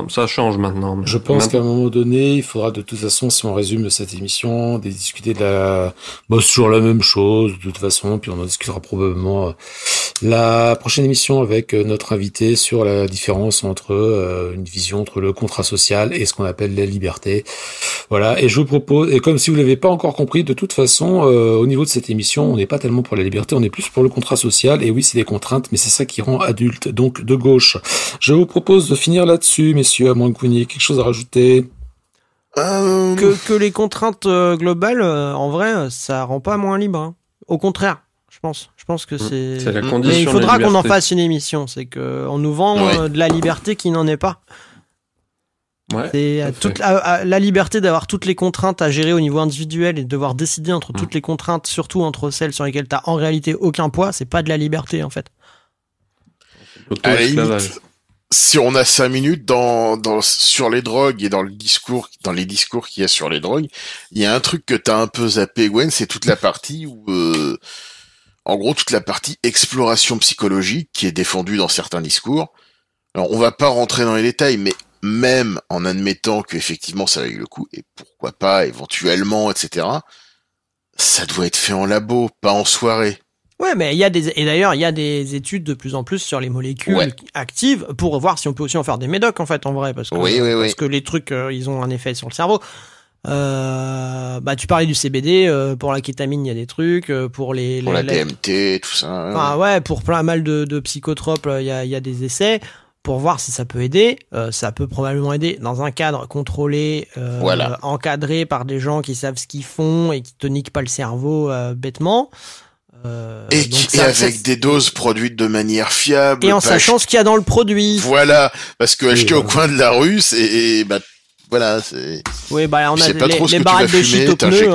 Ça change maintenant. Je pense qu'à un moment donné, il faudra de toute façon, si on résume cette émission, discuter c'est toujours la même chose, de toute façon, puis on en discutera probablement la prochaine émission avec notre invité sur la différence entre une vision entre le contrat social et ce qu'on appelle la liberté. Voilà, et je vous propose, et comme si vous l'avez pas encore compris, de toute façon, au niveau de cette émission, on n'est pas tellement pour la liberté, on est plus pour le contrat social, et oui, c'est des contraintes, mais c'est ça qui rend adulte, donc de gauche. Je vous propose de finir là-dessus, messieurs, à moins que vous n'ayez quelque chose à rajouter. Que les contraintes globales, en vrai, ça rend pas moins libre. Hein. Au contraire, je pense que c'est la condition. Mais il faudra qu'on en fasse une émission. C'est que on nous vend de la liberté qui n'en est pas. Ouais, c'est la liberté d'avoir toutes les contraintes à gérer au niveau individuel et de devoir décider entre toutes les contraintes, surtout entre celles sur lesquelles t'as en réalité aucun poids. C'est pas de la liberté en fait. À la limite, si on a 5 minutes sur les drogues et dans les discours qu'il y a sur les drogues, il y a un truc que t'as un peu zappé, Gwen, c'est toute la partie où, en gros, toute la partie exploration psychologique qui est défendue dans certains discours. Alors, on va pas rentrer dans les détails, mais même en admettant qu'effectivement ça vaille le coup, et pourquoi pas, éventuellement, etc., ça doit être fait en labo, pas en soirée. Ouais, mais d'ailleurs, il y a des études de plus en plus sur les molécules actives pour voir si on peut aussi en faire des médocs, en fait, en vrai, parce que les trucs, ils ont un effet sur le cerveau. Tu parlais du CBD, pour la kétamine, il y a des trucs, pour la DMT, tout ça. Pour plein mal de psychotropes, il y a des essais pour voir si ça peut aider. Ça peut probablement aider dans un cadre contrôlé, encadré par des gens qui savent ce qu'ils font et qui te niquent pas le cerveau bêtement. Avec des doses produites de manière fiable. Et en sachant ce qu'il y a dans le produit. Voilà, parce que acheter au coin de la rue, voilà, c'est... Oui, on a les barrettes de shit au pneu.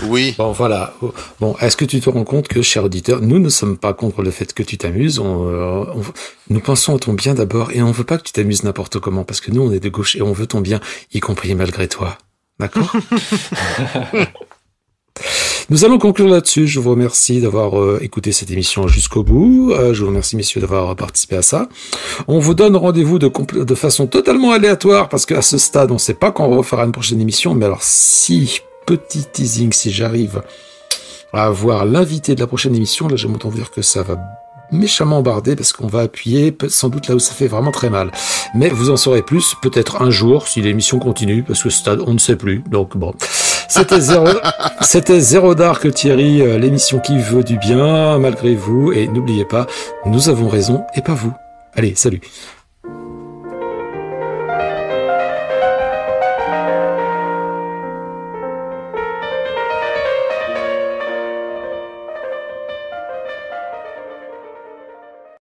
Oui. Bon, voilà. Bon, est-ce que tu te rends compte que, cher auditeur, nous ne sommes pas contre le fait que tu t'amuses. Nous pensons à ton bien d'abord et on veut pas que tu t'amuses n'importe comment parce que nous, on est de gauche et on veut ton bien, y compris malgré toi. D'accord? Nous allons conclure là-dessus. Je vous remercie d'avoir écouté cette émission jusqu'au bout. Je vous remercie, messieurs, d'avoir participé à ça. On vous donne rendez-vous de façon totalement aléatoire parce qu'à ce stade, on ne sait pas quand on refera une prochaine émission. Mais alors, petit teasing, si j'arrive à avoir l'invité de la prochaine émission, là, j'aime autant vous dire que ça va méchamment barder parce qu'on va appuyer sans doute là où ça fait vraiment très mal. Mais vous en saurez plus peut-être un jour si l'émission continue parce que ce stade on ne sait plus. Donc bon, c'était Zéro Dark Thierry, l'émission qui veut du bien malgré vous et n'oubliez pas, nous avons raison et pas vous. Allez, salut.